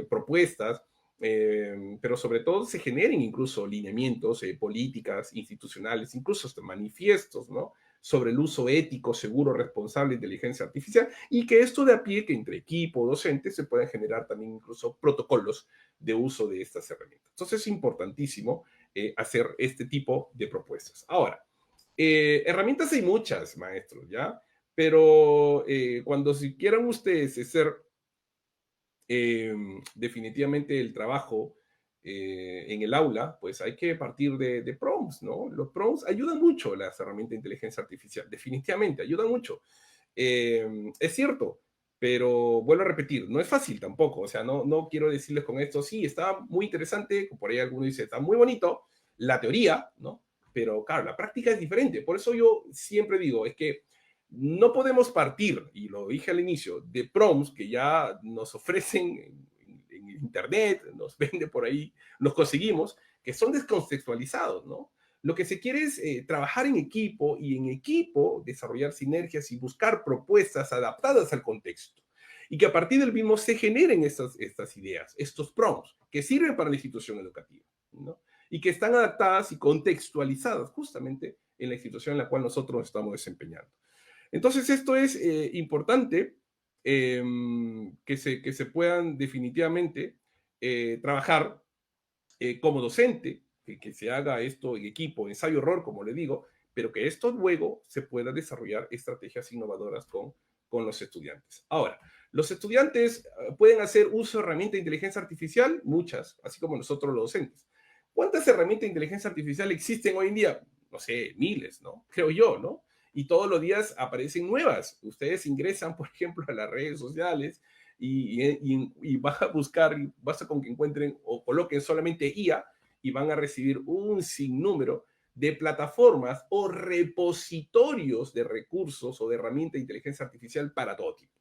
propuestas, pero sobre todo se generen incluso lineamientos, políticas institucionales, incluso hasta manifiestos, ¿no? Sobre el uso ético, seguro, responsable de inteligencia artificial y que esto de a pie, que entre equipo, docentes, se puedan generar también incluso protocolos de uso de estas herramientas. Entonces es importantísimo hacer este tipo de propuestas. Ahora, herramientas hay muchas, maestros, ¿ya? Pero cuando si quieran ustedes hacer definitivamente el trabajo en el aula, pues hay que partir de prompts, ¿no? Los prompts ayudan mucho, las herramientas de inteligencia artificial, definitivamente, ayudan mucho. Es cierto, pero vuelvo a repetir, no es fácil tampoco, o sea, no quiero decirles con esto, sí, está muy interesante, por ahí alguno dice, está muy bonito, la teoría, ¿no? pero claro, la práctica es diferente. Por eso yo siempre digo, es que no podemos partir, y lo dije al inicio, de prompts que ya nos ofrecen en internet, nos vende por ahí, los conseguimos, que son descontextualizados, ¿no? Lo que se quiere es trabajar en equipo y en equipo desarrollar sinergias y buscar propuestas adaptadas al contexto. Y que a partir del mismo se generen estas ideas, estos prompts, que sirven para la institución educativa, ¿no? Y que están adaptadas y contextualizadas justamente en la institución en la cual nosotros nos estamos desempeñando. Entonces, esto es importante que se puedan definitivamente trabajar como docente, que se haga esto en equipo, ensayo-error, como le digo, pero que esto luego se pueda desarrollar estrategias innovadoras con los estudiantes. Ahora, los estudiantes pueden hacer uso de herramientas de inteligencia artificial, muchas, así como nosotros los docentes. ¿Cuántas herramientas de inteligencia artificial existen hoy en día? No sé, miles, ¿no? Creo yo, ¿no? Y todos los días aparecen nuevas. Ustedes ingresan, por ejemplo, a las redes sociales y van a buscar, basta con que encuentren o coloquen solamente IA y van a recibir un sinnúmero de plataformas o repositorios de recursos o de herramientas de inteligencia artificial para todo tipo.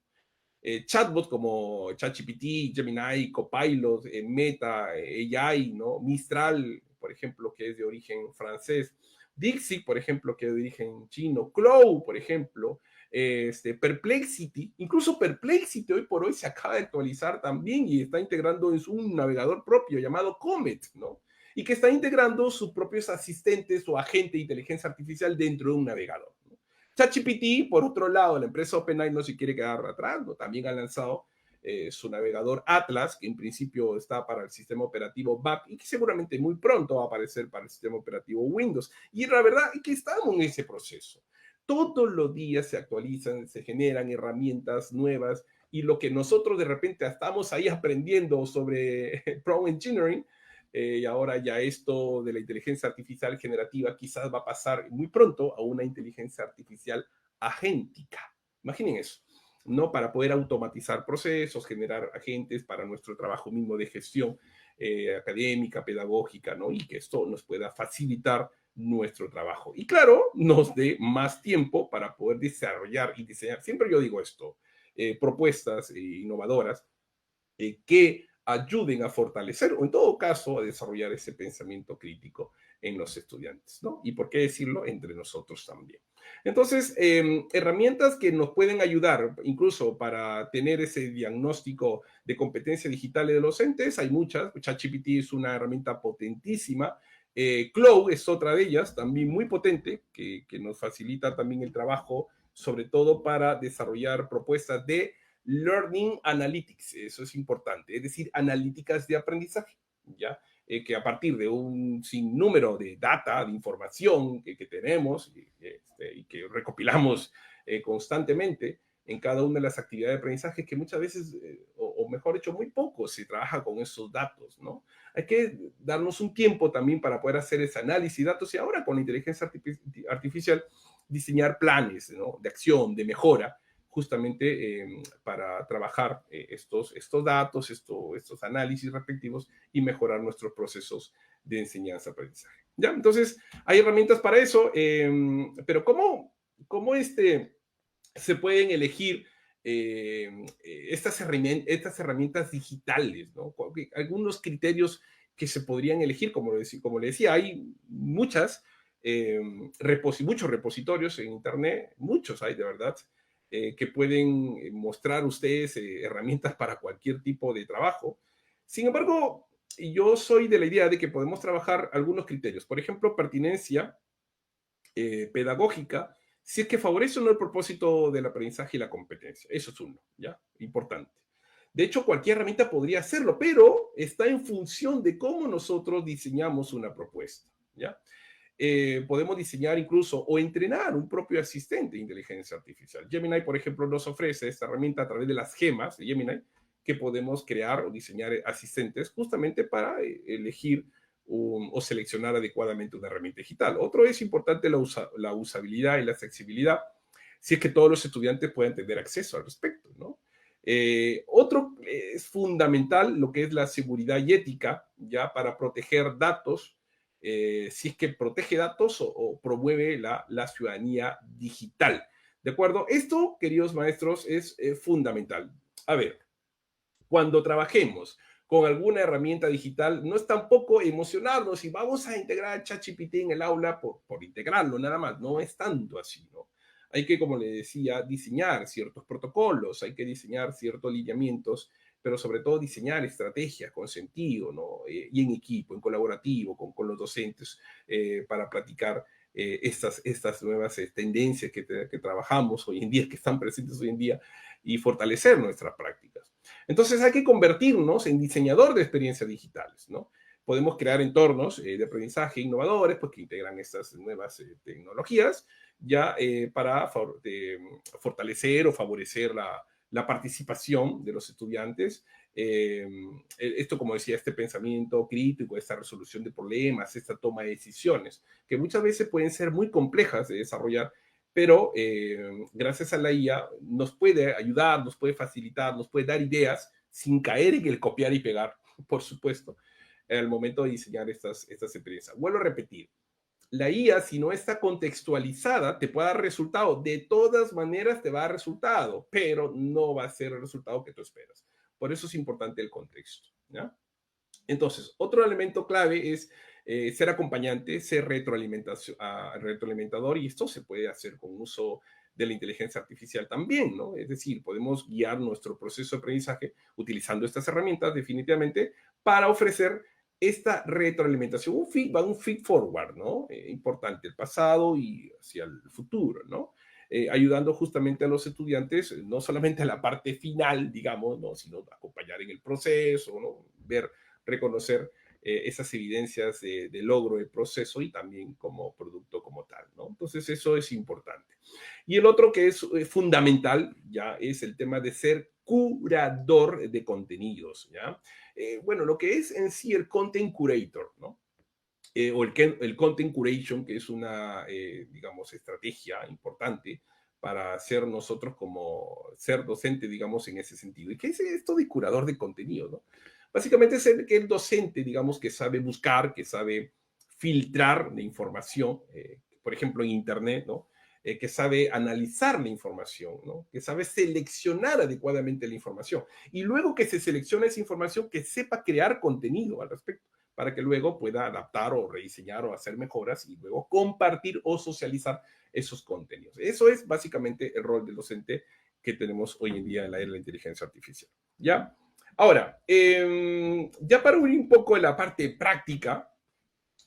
Chatbots como ChatGPT, Gemini, Copilot, Meta, AI, ¿no? Mistral, por ejemplo, que es de origen francés, Dixit, por ejemplo, que es de origen chino, Cloud, por ejemplo, Perplexity, incluso Perplexity hoy por hoy se acaba de actualizar también y está integrando en un navegador propio llamado Comet, ¿no? Y que está integrando sus propios asistentes o agentes de inteligencia artificial dentro de un navegador, ¿no? ChatGPT, por otro lado, la empresa OpenAI no se quiere quedar atrás, ¿no? También ha lanzado su navegador Atlas, que en principio está para el sistema operativo Mac y que seguramente muy pronto va a aparecer para el sistema operativo Windows. Y la verdad es que estamos en ese proceso. Todos los días se actualizan, se generan herramientas nuevas y lo que nosotros de repente estamos ahí aprendiendo sobre prompt engineering, y ahora ya esto de la inteligencia artificial generativa quizás va a pasar muy pronto a una inteligencia artificial agéntica. Imaginen eso, ¿no? Para poder automatizar procesos, generar agentes para nuestro trabajo mismo de gestión académica, pedagógica, ¿no? Y que esto nos pueda facilitar nuestro trabajo. Y claro, nos dé más tiempo para poder desarrollar y diseñar, siempre yo digo esto, propuestas innovadoras que ayuden a fortalecer o en todo caso a desarrollar ese pensamiento crítico en los estudiantes, ¿no? Y por qué decirlo, entre nosotros también. Entonces, herramientas que nos pueden ayudar incluso para tener ese diagnóstico de competencia digital de los docentes, hay muchas. ChatGPT es una herramienta potentísima. Cloud es otra de ellas, también muy potente, que nos facilita también el trabajo, sobre todo para desarrollar propuestas de Learning Analytics, eso es importante, es decir, analíticas de aprendizaje, ¿ya? Que a partir de un sinnúmero de data, de información que tenemos y que recopilamos constantemente en cada una de las actividades de aprendizaje, que muchas veces, o mejor dicho, muy poco se trabaja con esos datos, ¿no? Hay que darnos un tiempo también para poder hacer ese análisis de datos y ahora con la inteligencia artificial diseñar planes, ¿no? De acción, de mejora, justamente para trabajar estos datos, estos análisis respectivos y mejorar nuestros procesos de enseñanza-aprendizaje. ¿Ya? Entonces, hay herramientas para eso, pero ¿cómo se pueden elegir estas herramientas digitales, ¿no? Algunos criterios que se podrían elegir, como le decía, hay muchos repositorios en Internet, muchos hay de verdad, que pueden mostrar ustedes herramientas para cualquier tipo de trabajo. Sin embargo, yo soy de la idea de que podemos trabajar algunos criterios. Por ejemplo, pertinencia pedagógica, si es que favorece o no el propósito del aprendizaje y la competencia. Eso es uno, ¿ya? Importante. De hecho, cualquier herramienta podría hacerlo, pero está en función de cómo nosotros diseñamos una propuesta, ¿ya? Podemos diseñar incluso o entrenar un propio asistente de inteligencia artificial. Gemini, por ejemplo, nos ofrece esta herramienta a través de las gemas de Gemini, que podemos crear o diseñar asistentes justamente para elegir o seleccionar adecuadamente una herramienta digital. Otro es importante la usabilidad y la accesibilidad, si es que todos los estudiantes pueden tener acceso al respecto, ¿no? Otro es fundamental lo que es la seguridad y ética, ya para proteger datos si es que protege datos o promueve la ciudadanía digital. ¿De acuerdo? Esto, queridos maestros, es fundamental. A ver, cuando trabajemos con alguna herramienta digital, no es tampoco emocionarnos y vamos a integrar ChatGPT en el aula por integrarlo nada más. No es tanto así, ¿no? Hay que, como le decía, diseñar ciertos protocolos, hay que diseñar ciertos lineamientos, pero sobre todo diseñar estrategias con sentido, ¿no? Y en equipo, en colaborativo, con los docentes, para platicar estas nuevas tendencias que trabajamos hoy en día, que están presentes hoy en día, y fortalecer nuestras prácticas. Entonces hay que convertirnos en diseñador de experiencias digitales, ¿no? Podemos crear entornos de aprendizaje innovadores, pues que integran estas nuevas tecnologías, ya para fortalecer o favorecer la participación de los estudiantes. Esto, como decía, este pensamiento crítico, esta resolución de problemas, esta toma de decisiones, que muchas veces pueden ser muy complejas de desarrollar, pero gracias a la IA nos puede ayudar, nos puede facilitar, nos puede dar ideas sin caer en el copiar y pegar, por supuesto, al momento de diseñar estas experiencias. Vuelvo a repetir, la IA, si no está contextualizada, te puede dar resultado. De todas maneras te va a dar resultado, pero no va a ser el resultado que tú esperas. Por eso es importante el contexto, ¿ya? Entonces, otro elemento clave es ser acompañante, ser retroalimentador, y esto se puede hacer con uso de la inteligencia artificial también, ¿no? Es decir, podemos guiar nuestro proceso de aprendizaje utilizando estas herramientas definitivamente para ofrecer esta retroalimentación, un feed forward, ¿no? Importante, el pasado y hacia el futuro, ¿no? Ayudando justamente a los estudiantes, no solamente a la parte final, digamos, ¿no? Sino acompañar en el proceso, ¿no? Reconocer esas evidencias de logro del proceso y también como producto como tal, ¿no? Entonces eso es importante. Y el otro que es fundamental ya es el tema de ser curador de contenidos, ¿ya? Bueno, lo que es en sí el content curator, ¿no? O el content curation, que es una, digamos, estrategia importante para ser nosotros como ser docente, digamos, en ese sentido. ¿Y qué es esto de curador de contenido, no? Básicamente es el docente, digamos, que sabe buscar, que sabe filtrar la información, por ejemplo, en Internet, ¿no? Que sabe analizar la información, ¿no? Que sabe seleccionar adecuadamente la información. Y luego que se selecciona esa información, que sepa crear contenido al respecto, para que luego pueda adaptar o rediseñar o hacer mejoras y luego compartir o socializar esos contenidos. Eso es básicamente el rol del docente que tenemos hoy en día en la era de la inteligencia artificial. ¿Ya? Ahora, ya para unir un poco en la parte práctica,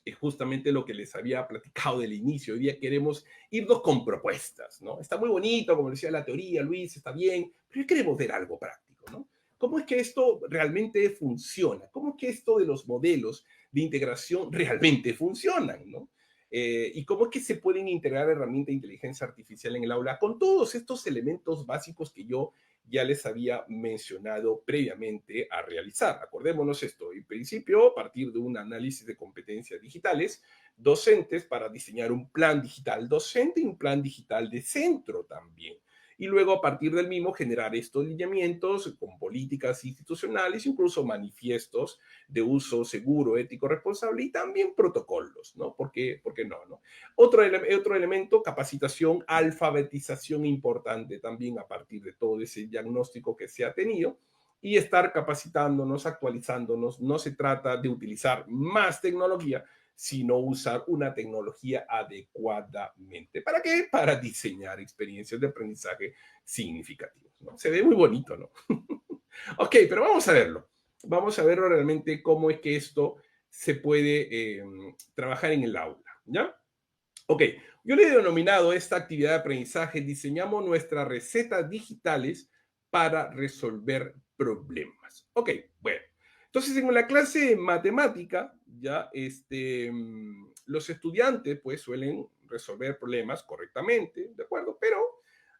es justamente lo que les había platicado del inicio. Hoy día queremos irnos con propuestas, ¿no? Está muy bonito, como decía la teoría, Luis, está bien, pero queremos ver algo práctico, ¿no? ¿Cómo es que esto realmente funciona? ¿Cómo es que esto de los modelos de integración realmente funcionan, ¿no? Y cómo es que se pueden integrar herramientas de inteligencia artificial en el aula con todos estos elementos básicos que yo ya les había mencionado previamente a realizar. Acordémonos esto, en principio, a partir de un análisis de competencias digitales, docentes para diseñar un plan digital docente y un plan digital de centro también. Y luego, a partir del mismo, generar estos lineamientos con políticas institucionales, incluso manifiestos de uso seguro, ético, responsable y también protocolos, ¿no? ¿Por qué no, no? Otro elemento, capacitación, alfabetización importante también a partir de todo ese diagnóstico que se ha tenido y estar capacitándonos, actualizándonos. No se trata de utilizar más tecnología, sino usar una tecnología adecuadamente. ¿Para qué? Para diseñar experiencias de aprendizaje significativas, ¿no? Se ve muy bonito, ¿no? Ok, pero vamos a verlo. Vamos a ver realmente cómo es que esto se puede trabajar en el aula, ¿ya? Ok, yo le he denominado esta actividad de aprendizaje, diseñamos nuestras recetas digitales para resolver problemas. Ok, bueno. Entonces, en la clase de matemática, ya los estudiantes pues suelen resolver problemas correctamente, ¿de acuerdo? Pero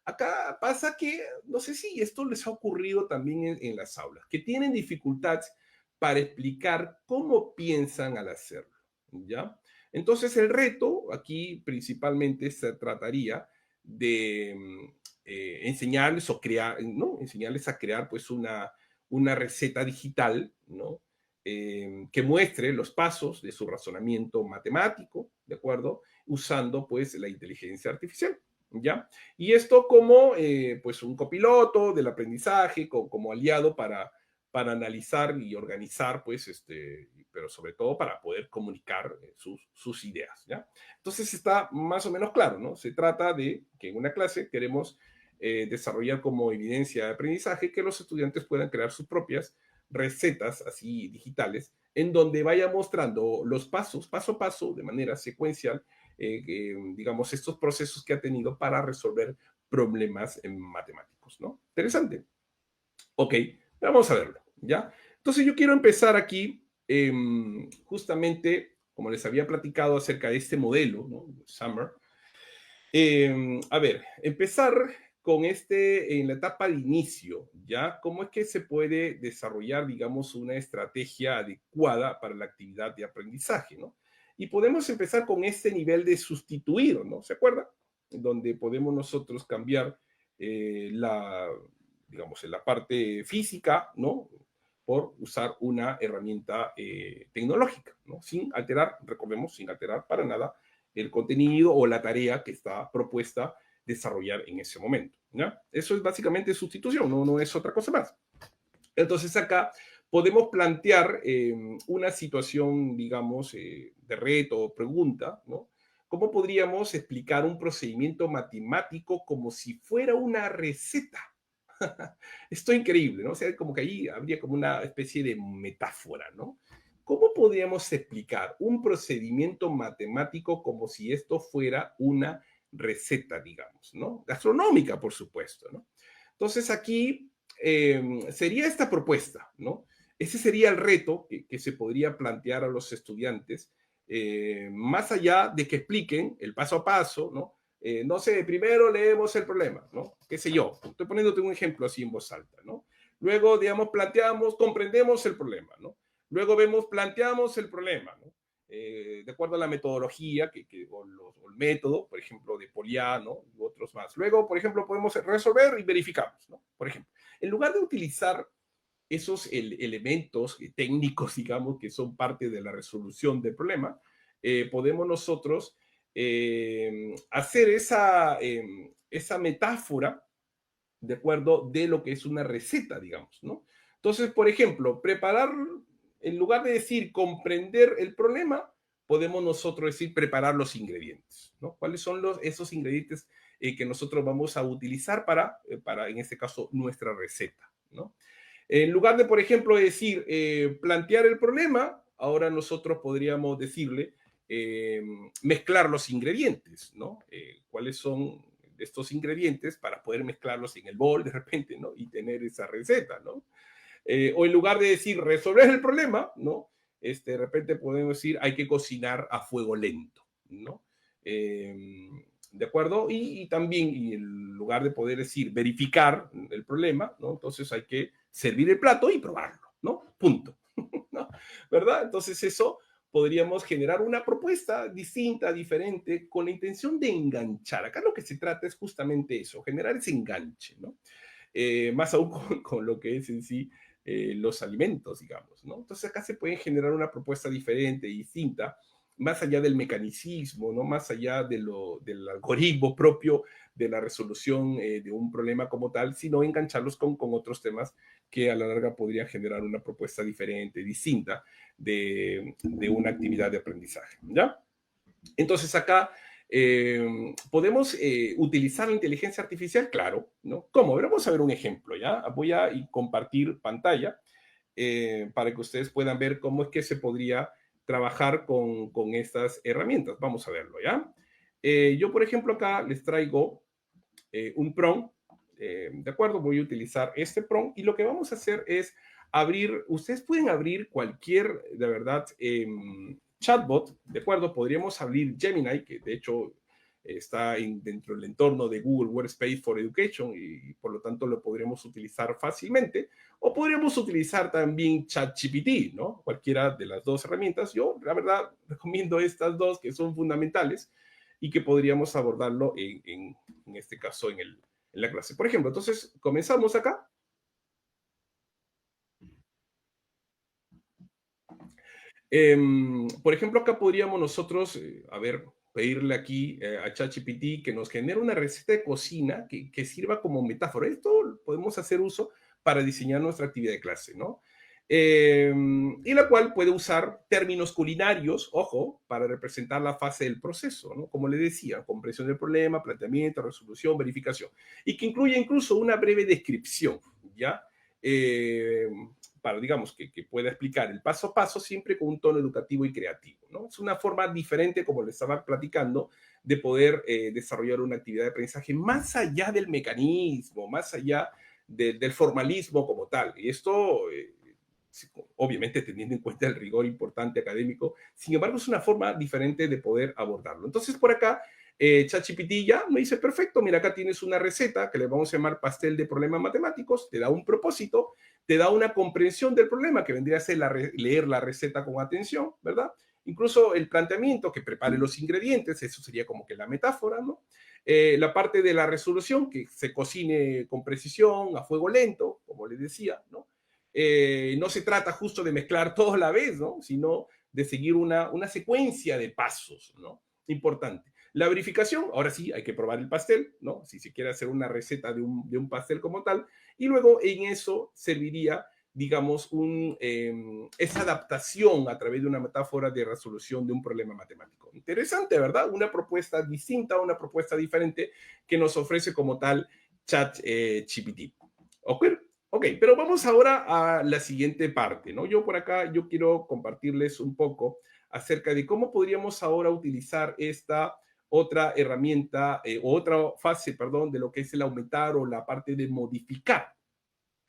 acá pasa que, no sé si esto les ha ocurrido también en las aulas, que tienen dificultades para explicar cómo piensan al hacerlo, ¿ya? Entonces el reto aquí principalmente se trataría de enseñarles o crear, ¿no? Enseñarles a crear pues una receta digital, ¿no? que muestre los pasos de su razonamiento matemático, ¿de acuerdo? Usando pues la inteligencia artificial, ¿ya? Y esto como pues un copiloto del aprendizaje, como aliado para analizar y organizar pues pero sobre todo para poder comunicar sus ideas, ¿ya? Entonces está más o menos claro, ¿no? Se trata de que en una clase queremos desarrollar como evidencia de aprendizaje que los estudiantes puedan crear sus propias recetas así digitales, en donde vaya mostrando los pasos, paso a paso, de manera secuencial, digamos, estos procesos que ha tenido para resolver problemas matemáticos, ¿no? Interesante. Ok, vamos a verlo, ¿ya? Entonces yo quiero empezar aquí, justamente, como les había platicado acerca de este modelo, ¿no? Summer. A ver, empezar con en la etapa de inicio, ¿ya? ¿Cómo es que se puede desarrollar, digamos, una estrategia adecuada para la actividad de aprendizaje, ¿no? Y podemos empezar con este nivel de sustituir, ¿no? ¿Se acuerda? Donde podemos nosotros cambiar digamos, en la parte física, ¿no? Por usar una herramienta tecnológica, ¿no? Sin alterar, recordemos, sin alterar para nada el contenido o la tarea que está propuesta desarrollar en ese momento, ¿ya? Eso es básicamente sustitución, no es otra cosa más. Entonces acá podemos plantear una situación, digamos, de reto o pregunta, ¿no? ¿Cómo podríamos explicar un procedimiento matemático como si fuera una receta? Esto es increíble, ¿no? O sea, como que ahí habría como una especie de metáfora, ¿no? ¿Cómo podríamos explicar un procedimiento matemático como si esto fuera una receta, digamos, ¿no? Gastronómica, por supuesto, ¿no? Entonces aquí sería esta propuesta, ¿no? Ese sería el reto que se podría plantear a los estudiantes, más allá de que expliquen el paso a paso, ¿no? No sé, primero leemos el problema, ¿no? ¿Qué sé yo? Estoy poniéndote un ejemplo así en voz alta, ¿no? Luego, digamos, planteamos, comprendemos el problema, ¿no? Luego vemos, planteamos el problema, ¿no? De acuerdo a la metodología o el método, por ejemplo, de Poliano y otros más. Luego, por ejemplo, podemos resolver y verificamos, ¿no? Por ejemplo, en lugar de utilizar esos elementos técnicos, digamos, que son parte de la resolución del problema, podemos nosotros hacer esa metáfora de acuerdo de lo que es una receta, digamos, ¿no? Entonces, por ejemplo, preparar, en lugar de decir comprender el problema, podemos nosotros decir preparar los ingredientes, ¿no? ¿Cuáles son esos ingredientes que nosotros vamos a utilizar para, en este caso, nuestra receta, ¿no? En lugar de, por ejemplo, decir plantear el problema, ahora nosotros podríamos decirle mezclar los ingredientes, ¿no? ¿Cuáles son estos ingredientes para poder mezclarlos en el bol de repente, ¿no? Y tener esa receta, ¿no? O en lugar de decir resolver el problema, ¿no? De repente podemos decir hay que cocinar a fuego lento, ¿no? ¿De acuerdo? Y también, y en lugar de poder decir verificar el problema, ¿no? Entonces hay que servir el plato y probarlo, ¿no? Punto. ¿No? ¿Verdad? Entonces eso podríamos generar una propuesta distinta, diferente, con la intención de enganchar. Acá lo que se trata es justamente eso, generar ese enganche, ¿no? Más aún con lo que es en sí los alimentos, digamos, ¿no? Entonces acá se puede generar una propuesta diferente, distinta, más allá del mecanicismo, ¿no? Más allá del algoritmo propio de la resolución de un problema como tal, sino engancharlos con otros temas que a la larga podrían generar una propuesta diferente, distinta de una actividad de aprendizaje, ¿ya? Entonces acá podemos utilizar la inteligencia artificial, claro, ¿no? ¿Cómo? Vamos a ver un ejemplo, ¿ya? Voy a compartir pantalla para que ustedes puedan ver cómo es que se podría trabajar con estas herramientas. Vamos a verlo, ¿ya? Yo, por ejemplo, acá les traigo un prompt, ¿de acuerdo? Voy a utilizar este prompt y lo que vamos a hacer es abrir, ustedes pueden abrir cualquier, de verdad, chatbot, ¿de acuerdo? Podríamos abrir Gemini, que de hecho está dentro del entorno de Google Workspace for Education y por lo tanto lo podríamos utilizar fácilmente. O podríamos utilizar también ChatGPT, ¿no? Cualquiera de las dos herramientas. Yo, la verdad, recomiendo estas dos que son fundamentales y que podríamos abordarlo en este caso en la clase. Por ejemplo, entonces comenzamos acá. Por ejemplo, acá podríamos nosotros, pedirle aquí a ChatGPT que nos genere una receta de cocina que sirva como metáfora. Esto podemos hacer uso para diseñar nuestra actividad de clase, ¿no? Y la cual puede usar términos culinarios, ojo, para representar la fase del proceso, ¿no? Como le decía, comprensión del problema, planteamiento, resolución, verificación, y que incluye incluso una breve descripción, ¿ya? Eh, para, digamos, que pueda explicar el paso a paso siempre con un tono educativo y creativo, ¿no? Es una forma diferente, como le estaba platicando, de poder desarrollar una actividad de aprendizaje más allá del mecanismo, más allá del formalismo como tal. Y esto, obviamente teniendo en cuenta el rigor importante académico, sin embargo es una forma diferente de poder abordarlo. Entonces por acá, ChatGPT ya me dice, perfecto, mira, acá tienes una receta que le vamos a llamar pastel de problemas matemáticos, te da un propósito, te da una comprensión del problema, que vendría a ser leer la receta con atención, ¿verdad? Incluso el planteamiento, que prepare los ingredientes, eso sería como que la metáfora, ¿no? La parte de la resolución, que se cocine con precisión, a fuego lento, como les decía, ¿no? No se trata justo de mezclar todo a la vez, ¿no? Sino de seguir una secuencia de pasos, ¿no? Importante. La verificación, ahora sí, hay que probar el pastel, ¿no? Si se quiere hacer una receta de un pastel como tal, y luego en eso serviría, digamos, esa adaptación a través de una metáfora de resolución de un problema matemático. Interesante, ¿verdad? Una propuesta distinta, una propuesta diferente que nos ofrece como tal ChatGPT. ¿Ok? Ok, pero vamos ahora a la siguiente parte, ¿no? Yo por acá, yo quiero compartirles un poco acerca de cómo podríamos ahora utilizar esta otra herramienta, otra fase, perdón, de lo que es el aumentar o la parte de modificar.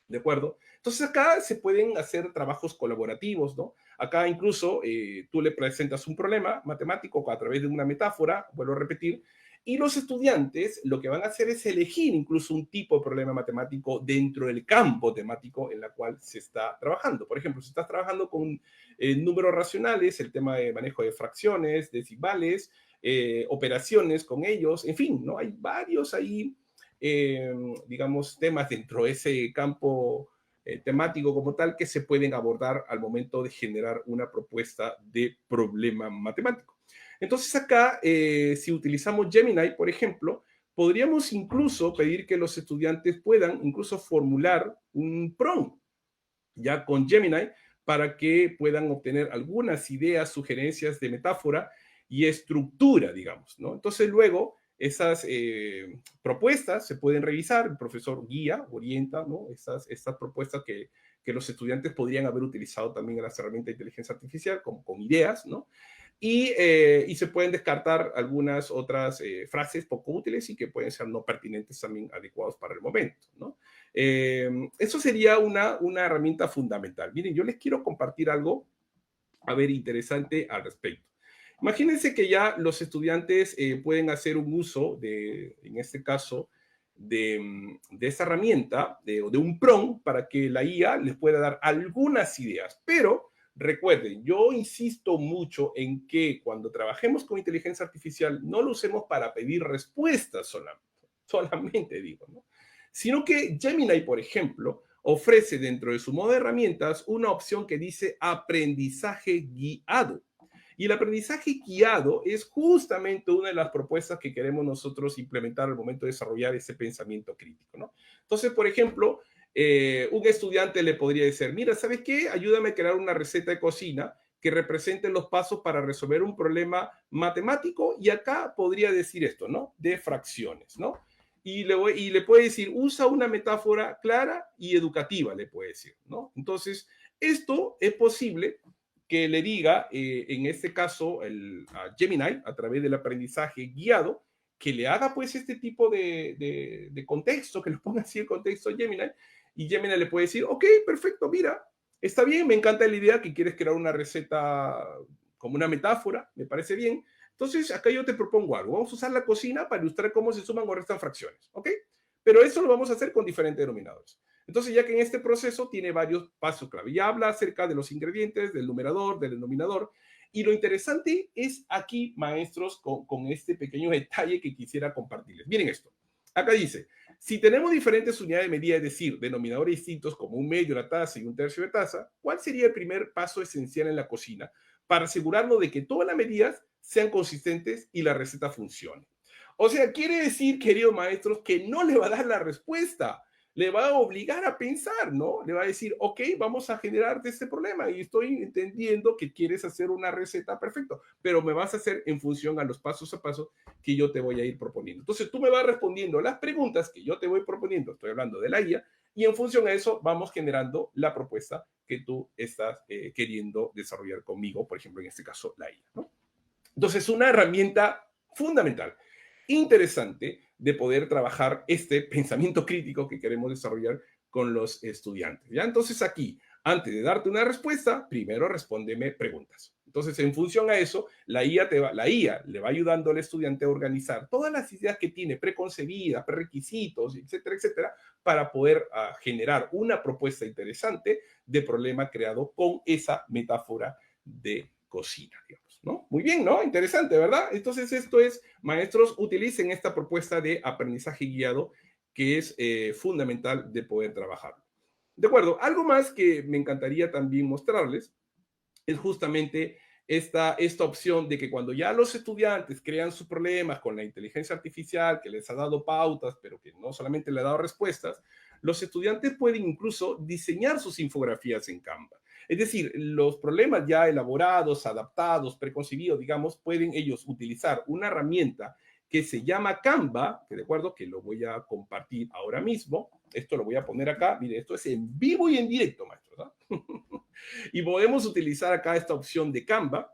¿De acuerdo? Entonces acá se pueden hacer trabajos colaborativos, ¿no? Acá incluso tú le presentas un problema matemático a través de una metáfora, vuelvo a repetir, y los estudiantes lo que van a hacer es elegir incluso un tipo de problema matemático dentro del campo temático en la cual se está trabajando. Por ejemplo, si estás trabajando con números racionales, el tema de manejo de fracciones, decimales, operaciones con ellos, en fin, ¿no? Hay varios ahí eh, digamos, temas dentro de ese campo temático como tal que se pueden abordar al momento de generar una propuesta de problema matemático. Entonces acá, si utilizamos Gemini, por ejemplo, podríamos incluso pedir que los estudiantes puedan incluso formular un prompt ya con Gemini para que puedan obtener algunas ideas, sugerencias de metáfora y estructura, digamos, ¿no? Entonces luego esas propuestas se pueden revisar, el profesor guía, orienta, ¿no? Estas propuestas que los estudiantes podrían haber utilizado también en las herramientas de inteligencia artificial con ideas, ¿no? Y se pueden descartar algunas otras frases poco útiles y que pueden ser no pertinentes también adecuados para el momento, ¿no? Eso sería una herramienta fundamental. Miren, yo les quiero compartir algo, a ver, interesante al respecto. Imagínense que ya los estudiantes pueden hacer un uso en este caso, de esa herramienta, de un prompt, para que la IA les pueda dar algunas ideas. Pero recuerden, yo insisto mucho en que cuando trabajemos con inteligencia artificial, no lo usemos para pedir respuestas solamente digo, ¿no? Sino que Gemini, por ejemplo, ofrece dentro de su modo de herramientas una opción que dice aprendizaje guiado. Y el aprendizaje guiado es justamente una de las propuestas que queremos nosotros implementar al momento de desarrollar ese pensamiento crítico, ¿no? Entonces, por ejemplo, un estudiante le podría decir, mira, ¿sabes qué? Ayúdame a crear una receta de cocina que represente los pasos para resolver un problema matemático y acá podría decir esto, ¿no? De fracciones, ¿no? Y le puede decir, usa una metáfora clara y educativa, le puede decir, ¿no? Entonces, esto es posible que le diga, en este caso, a Gemini, a través del aprendizaje guiado, que le haga pues este tipo de contexto, que lo ponga así el contexto a Gemini, y Gemini le puede decir, ok, perfecto, mira, está bien, me encanta la idea que quieres crear una receta como una metáfora, me parece bien. Entonces, acá yo te propongo algo. Vamos a usar la cocina para ilustrar cómo se suman o restan fracciones, ¿ok? Pero eso lo vamos a hacer con diferentes denominadores. Entonces, ya que en este proceso tiene varios pasos clave. Ya habla acerca de los ingredientes, del numerador, del denominador. Y lo interesante es aquí, maestros, con este pequeño detalle que quisiera compartirles. Miren esto. Acá dice, si tenemos diferentes unidades de medida, es decir, denominadores distintos como un medio, una taza y un tercio de taza, ¿cuál sería el primer paso esencial en la cocina para asegurarnos de que todas las medidas sean consistentes y la receta funcione. O sea, quiere decir, queridos maestros, que no le va a dar la respuesta, le va a obligar a pensar, ¿no? Le va a decir, ok, vamos a generarte este problema y estoy entendiendo que quieres hacer una receta, perfecto, pero me vas a hacer en función a los pasos a paso que yo te voy a ir proponiendo. Entonces, tú me vas respondiendo las preguntas que yo te voy proponiendo, estoy hablando de la IA, y en función a eso vamos generando la propuesta que tú estás queriendo desarrollar conmigo, por ejemplo, en este caso, la IA, ¿no? Entonces, una herramienta fundamental, interesante, de poder trabajar este pensamiento crítico que queremos desarrollar con los estudiantes. ¿Ya? Entonces, aquí, antes de darte una respuesta, primero respóndeme preguntas. Entonces, en función a eso, la IA le va ayudando al estudiante a organizar todas las ideas que tiene preconcebidas, prerequisitos, etcétera, etcétera, para poder generar una propuesta interesante de problema creado con esa metáfora de cocina, digamos, ¿no? Muy bien, ¿no? Interesante, ¿verdad? Entonces, esto es, maestros, utilicen esta propuesta de aprendizaje guiado que es fundamental de poder trabajar. De acuerdo, algo más que me encantaría también mostrarles es justamente esta opción de que cuando ya los estudiantes crean sus problemas con la inteligencia artificial, que les ha dado pautas, pero que no solamente le ha dado respuestas, los estudiantes pueden incluso diseñar sus infografías en Canva. Es decir, los problemas ya elaborados, adaptados, preconcebidos, digamos, pueden ellos utilizar una herramienta que se llama Canva, que de acuerdo, que lo voy a compartir ahora mismo. Esto lo voy a poner acá. Mire, esto es en vivo y en directo, maestros, ¿no? Y podemos utilizar acá esta opción de Canva,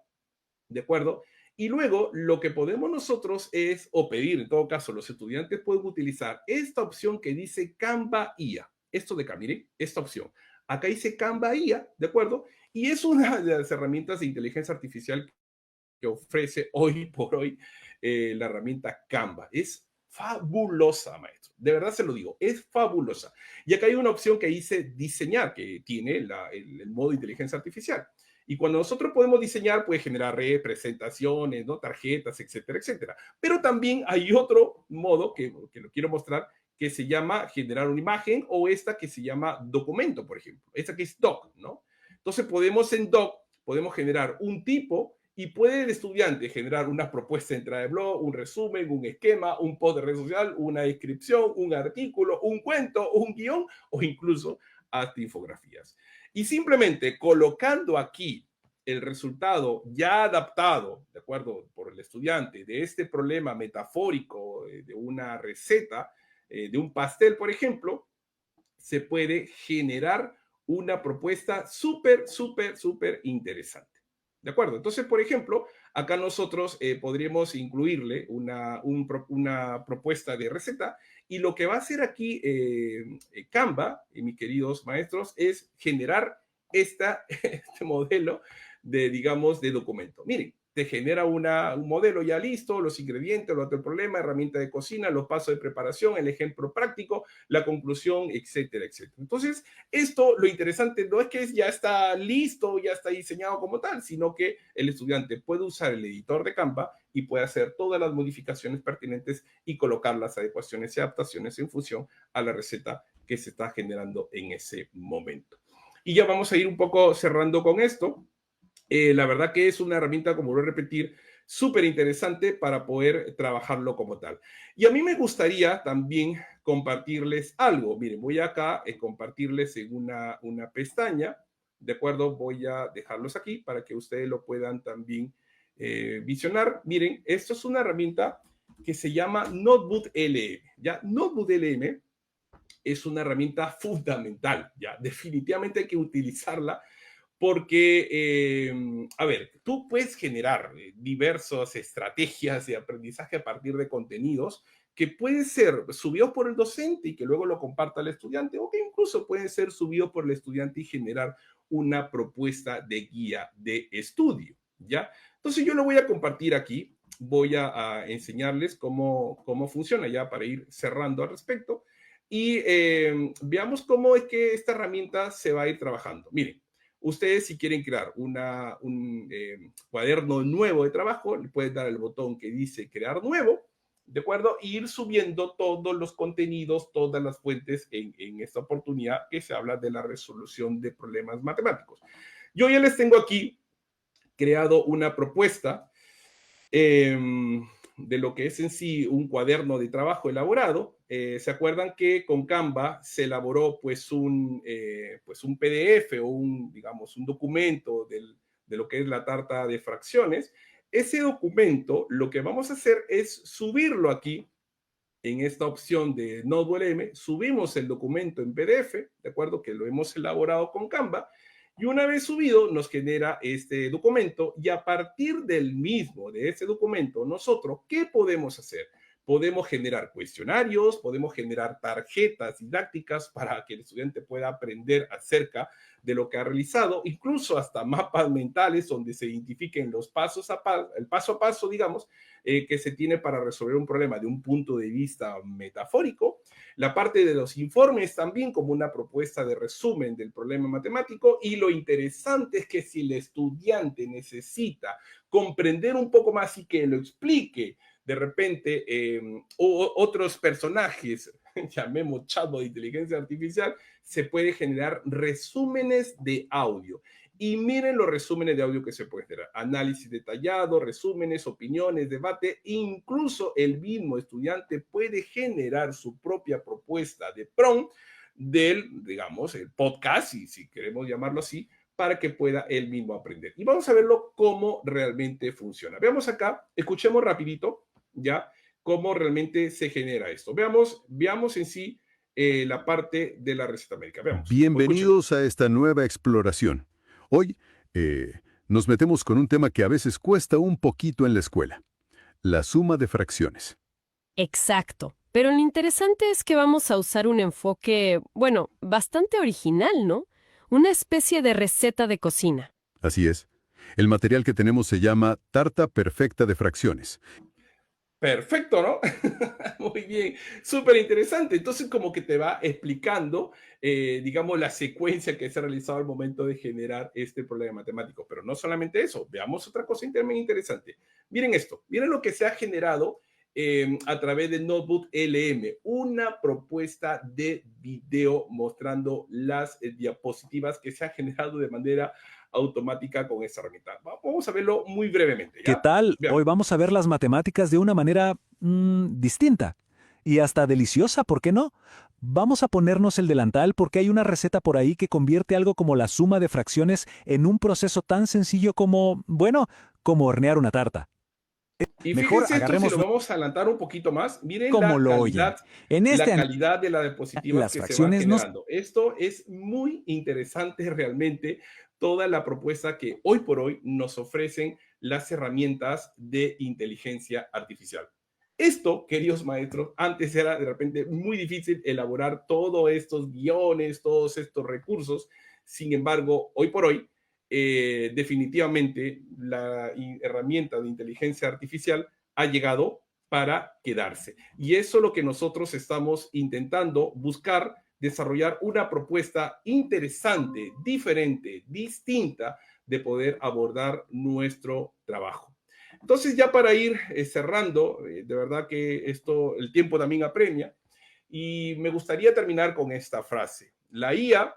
¿de acuerdo? Y luego lo que podemos nosotros es, o pedir, en todo caso, los estudiantes pueden utilizar esta opción que dice Canva IA. Esto de acá, miren, esta opción. Acá dice Canva IA, ¿de acuerdo? Y es una de las herramientas de inteligencia artificial que ofrece hoy por hoy la herramienta Canva. Es fabulosa, maestro. De verdad se lo digo, es fabulosa. Y acá hay una opción que dice diseñar, que tiene el modo de inteligencia artificial. Y cuando nosotros podemos diseñar, puede generar presentaciones, ¿no? Tarjetas, etcétera, etcétera. Pero también hay otro modo que lo quiero mostrar, que se llama generar una imagen, o esta que se llama documento, por ejemplo. Esta que es doc, ¿no? Entonces podemos en doc, podemos generar un tipo y puede el estudiante generar una propuesta de entrada de blog, un resumen, un esquema, un post de red social, una descripción, un artículo, un cuento, un guión o incluso hasta infografías. Y simplemente colocando aquí el resultado ya adaptado, ¿de acuerdo?, por el estudiante de este problema metafórico de una receta, de un pastel, por ejemplo, se puede generar una propuesta súper, súper, súper interesante. ¿De acuerdo? Entonces, por ejemplo, acá nosotros podríamos incluirle una propuesta de receta y lo que va a hacer aquí Canva, mis queridos maestros, es generar este modelo de, digamos, de documento. Miren, te genera un modelo ya listo, los ingredientes, el problema, herramienta de cocina, los pasos de preparación, el ejemplo práctico, la conclusión, etcétera, etcétera. Entonces, esto, lo interesante no es que ya está listo, ya está diseñado como tal, sino que el estudiante puede usar el editor de Canva y puede hacer todas las modificaciones pertinentes y colocar las adecuaciones y adaptaciones en función a la receta que se está generando en ese momento. Y ya vamos a ir un poco cerrando con esto. La verdad que es una herramienta, como voy a repetir, súper interesante para poder trabajarlo como tal. Y a mí me gustaría también compartirles algo. Miren, voy acá a compartirles en una pestaña, ¿de acuerdo? Voy a dejarlos aquí para que ustedes lo puedan también visionar. Miren, esto es una herramienta que se llama Notebook LM. ¿Ya? Notebook LM es una herramienta fundamental, ¿ya? Definitivamente hay que utilizarla porque, a ver, tú puedes generar diversas estrategias de aprendizaje a partir de contenidos que pueden ser subidos por el docente y que luego lo comparta el estudiante, o que incluso pueden ser subidos por el estudiante y generar una propuesta de guía de estudio, ¿ya? Entonces yo lo voy a compartir aquí, voy a enseñarles cómo funciona ya para ir cerrando al respecto y veamos cómo es que esta herramienta se va a ir trabajando. Miren. Ustedes, si quieren crear un cuaderno nuevo de trabajo, le pueden dar el botón que dice crear nuevo, ¿de acuerdo? E ir subiendo todos los contenidos, todas las fuentes en esta oportunidad que se habla de la resolución de problemas matemáticos. Yo ya les tengo aquí creado una propuesta de lo que es en sí un cuaderno de trabajo elaborado. ¿Se acuerdan que con Canva se elaboró pues un PDF o digamos, un documento de lo que es la tarta de fracciones? Ese documento, lo que vamos a hacer es subirlo aquí en esta opción de Node.lm, subimos el documento en PDF, ¿de acuerdo? Que lo hemos elaborado con Canva, y una vez subido nos genera este documento, y a partir del mismo, de ese documento, nosotros, ¿qué podemos hacer? Podemos generar cuestionarios, podemos generar tarjetas didácticas para que el estudiante pueda aprender acerca de lo que ha realizado, incluso hasta mapas mentales donde se identifiquen los el paso a paso, digamos, que se tiene para resolver un problema de un punto de vista metafórico. La parte de los informes también como una propuesta de resumen del problema matemático, y lo interesante es que si el estudiante necesita comprender un poco más y que lo explique de repente otros personajes, llamemos chatbot de inteligencia artificial, se puede generar resúmenes de audio. Y miren los resúmenes de audio que se pueden generar. Análisis detallado, resúmenes, opiniones, debate. Incluso el mismo estudiante puede generar su propia propuesta de prompt del, digamos, el podcast, si queremos llamarlo así, para que pueda él mismo aprender. Y vamos a verlo cómo realmente funciona. Veamos acá, escuchemos rapidito, ya, cómo realmente se genera esto. Veamos en sí la parte de la receta médica. Veamos. Bienvenidos a esta nueva exploración. Hoy nos metemos con un tema que a veces cuesta un poquito en la escuela: la suma de fracciones. Exacto. Pero lo interesante es que vamos a usar un enfoque, bueno, bastante original, ¿no? Una especie de receta de cocina. Así es. El material que tenemos se llama Tarta Perfecta de Fracciones. Perfecto, ¿no? Muy bien, súper interesante. Entonces, como que te va explicando, digamos, la secuencia que se ha realizado al momento de generar este problema matemático. Pero no solamente eso, veamos otra cosa también interesante. Miren esto, miren lo que se ha generado a través de Notebook LM, una propuesta de video mostrando las diapositivas que se han generado de manera automática con esta herramienta. Vamos a verlo muy brevemente, ¿ya? ¿Qué tal? Veamos. Hoy vamos a ver las matemáticas de una manera distinta y hasta deliciosa, ¿por qué no? Vamos a ponernos el delantal porque hay una receta por ahí que convierte algo como la suma de fracciones en un proceso tan sencillo como, bueno, como hornear una tarta. Y Mejor fíjense esto, si lo vamos a adelantar un poquito más, miren como la lo oyen. calidad, En la este calidad de las diapositivas las que se van fracciones nos- generando. Esto es muy interesante realmente, toda la propuesta que hoy por hoy nos ofrecen las herramientas de inteligencia artificial. Esto, queridos maestros, antes era de repente muy difícil elaborar todos estos guiones, todos estos recursos. Sin embargo, hoy por hoy, definitivamente la herramienta de inteligencia artificial ha llegado para quedarse. Y eso es lo que nosotros estamos intentando buscar, desarrollar una propuesta interesante, diferente, distinta de poder abordar nuestro trabajo. Entonces, ya para ir cerrando, de verdad que el tiempo también apremia, y me gustaría terminar con esta frase. La IA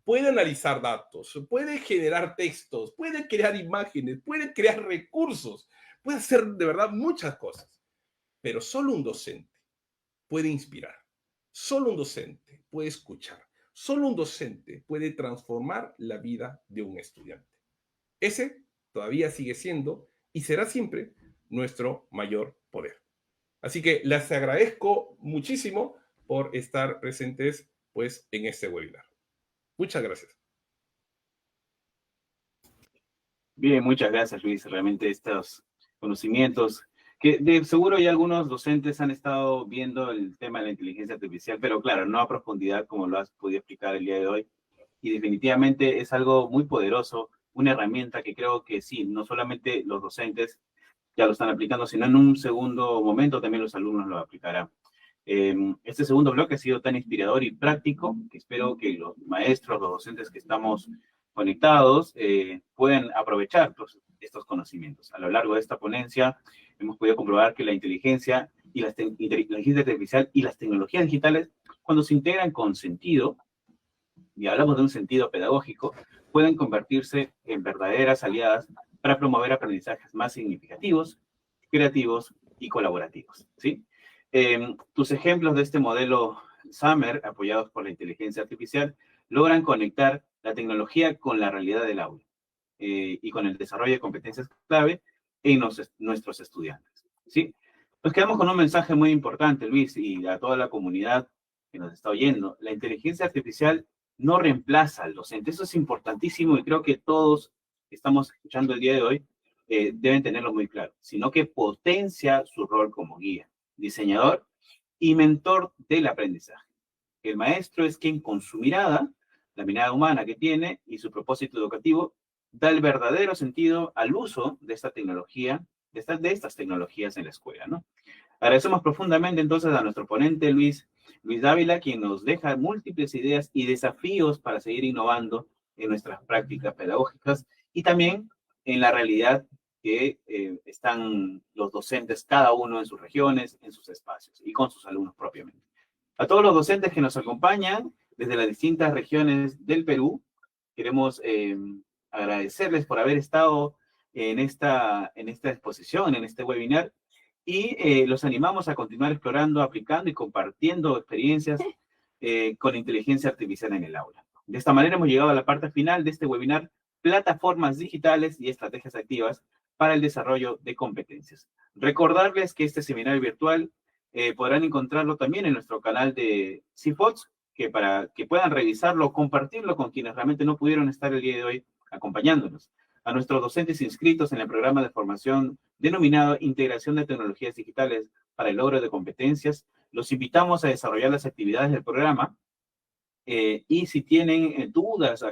puede analizar datos, puede generar textos, puede crear imágenes, puede crear recursos, puede hacer de verdad muchas cosas, pero solo un docente puede inspirar, solo un docente puede escuchar, solo un docente puede transformar la vida de un estudiante. Ese todavía sigue siendo y será siempre nuestro mayor poder. Así que les agradezco muchísimo por estar presentes pues en este webinar. Muchas gracias. Bien, muchas gracias, Luis. Realmente estos conocimientos, que de seguro ya algunos docentes han estado viendo el tema de la inteligencia artificial, pero claro, no a profundidad como lo has podido explicar el día de hoy. Y definitivamente es algo muy poderoso, una herramienta que creo que sí, no solamente los docentes ya lo están aplicando, sino en un segundo momento también los alumnos lo aplicarán. Este segundo bloque ha sido tan inspirador y práctico que espero que los maestros, los docentes que estamos conectados puedan aprovechar estos conocimientos. A lo largo de esta ponencia hemos podido comprobar que la inteligencia artificial y las tecnologías digitales, cuando se integran con sentido, y hablamos de un sentido pedagógico, pueden convertirse en verdaderas aliadas para promover aprendizajes más significativos, creativos y colaborativos, ¿sí? Tus ejemplos de este modelo Summer, apoyados por la inteligencia artificial, logran conectar la tecnología con la realidad del aula y con el desarrollo de competencias clave en nuestros estudiantes, ¿sí? Nos quedamos con un mensaje muy importante, Luis, y a toda la comunidad que nos está oyendo. La inteligencia artificial no reemplaza al docente. Eso es importantísimo y creo que todos que estamos escuchando el día de hoy deben tenerlo muy claro, sino que potencia su rol como guía, diseñador y mentor del aprendizaje. El maestro es quien con su mirada, la mirada humana que tiene y su propósito educativo, da el verdadero sentido al uso de esta tecnología, de estas tecnologías en la escuela, ¿no? Agradecemos profundamente entonces a nuestro ponente Luis Dávila, quien nos deja múltiples ideas y desafíos para seguir innovando en nuestras prácticas pedagógicas y también en la realidad que están los docentes, cada uno en sus regiones, en sus espacios y con sus alumnos propiamente. A todos los docentes que nos acompañan desde las distintas regiones del Perú, queremos agradecerles por haber estado en esta exposición, en este webinar, y los animamos a continuar explorando, aplicando y compartiendo experiencias con inteligencia artificial en el aula. De esta manera hemos llegado a la parte final de este webinar, plataformas digitales y estrategias activas para el desarrollo de competencias. Recordarles que este seminario virtual podrán encontrarlo también en nuestro canal de CIFOTS, que para que puedan revisarlo, compartirlo con quienes realmente no pudieron estar el día de hoy acompañándonos. A nuestros docentes inscritos en el programa de formación denominado Integración de Tecnologías Digitales para el Logro de Competencias, los invitamos a desarrollar las actividades del programa y si tienen dudas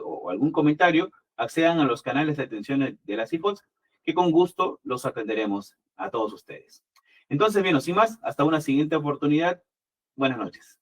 o algún comentario, accedan a los canales de atención de las CIFOTS, que con gusto los atenderemos a todos ustedes. Entonces, bien, sin más, hasta una siguiente oportunidad. Buenas noches.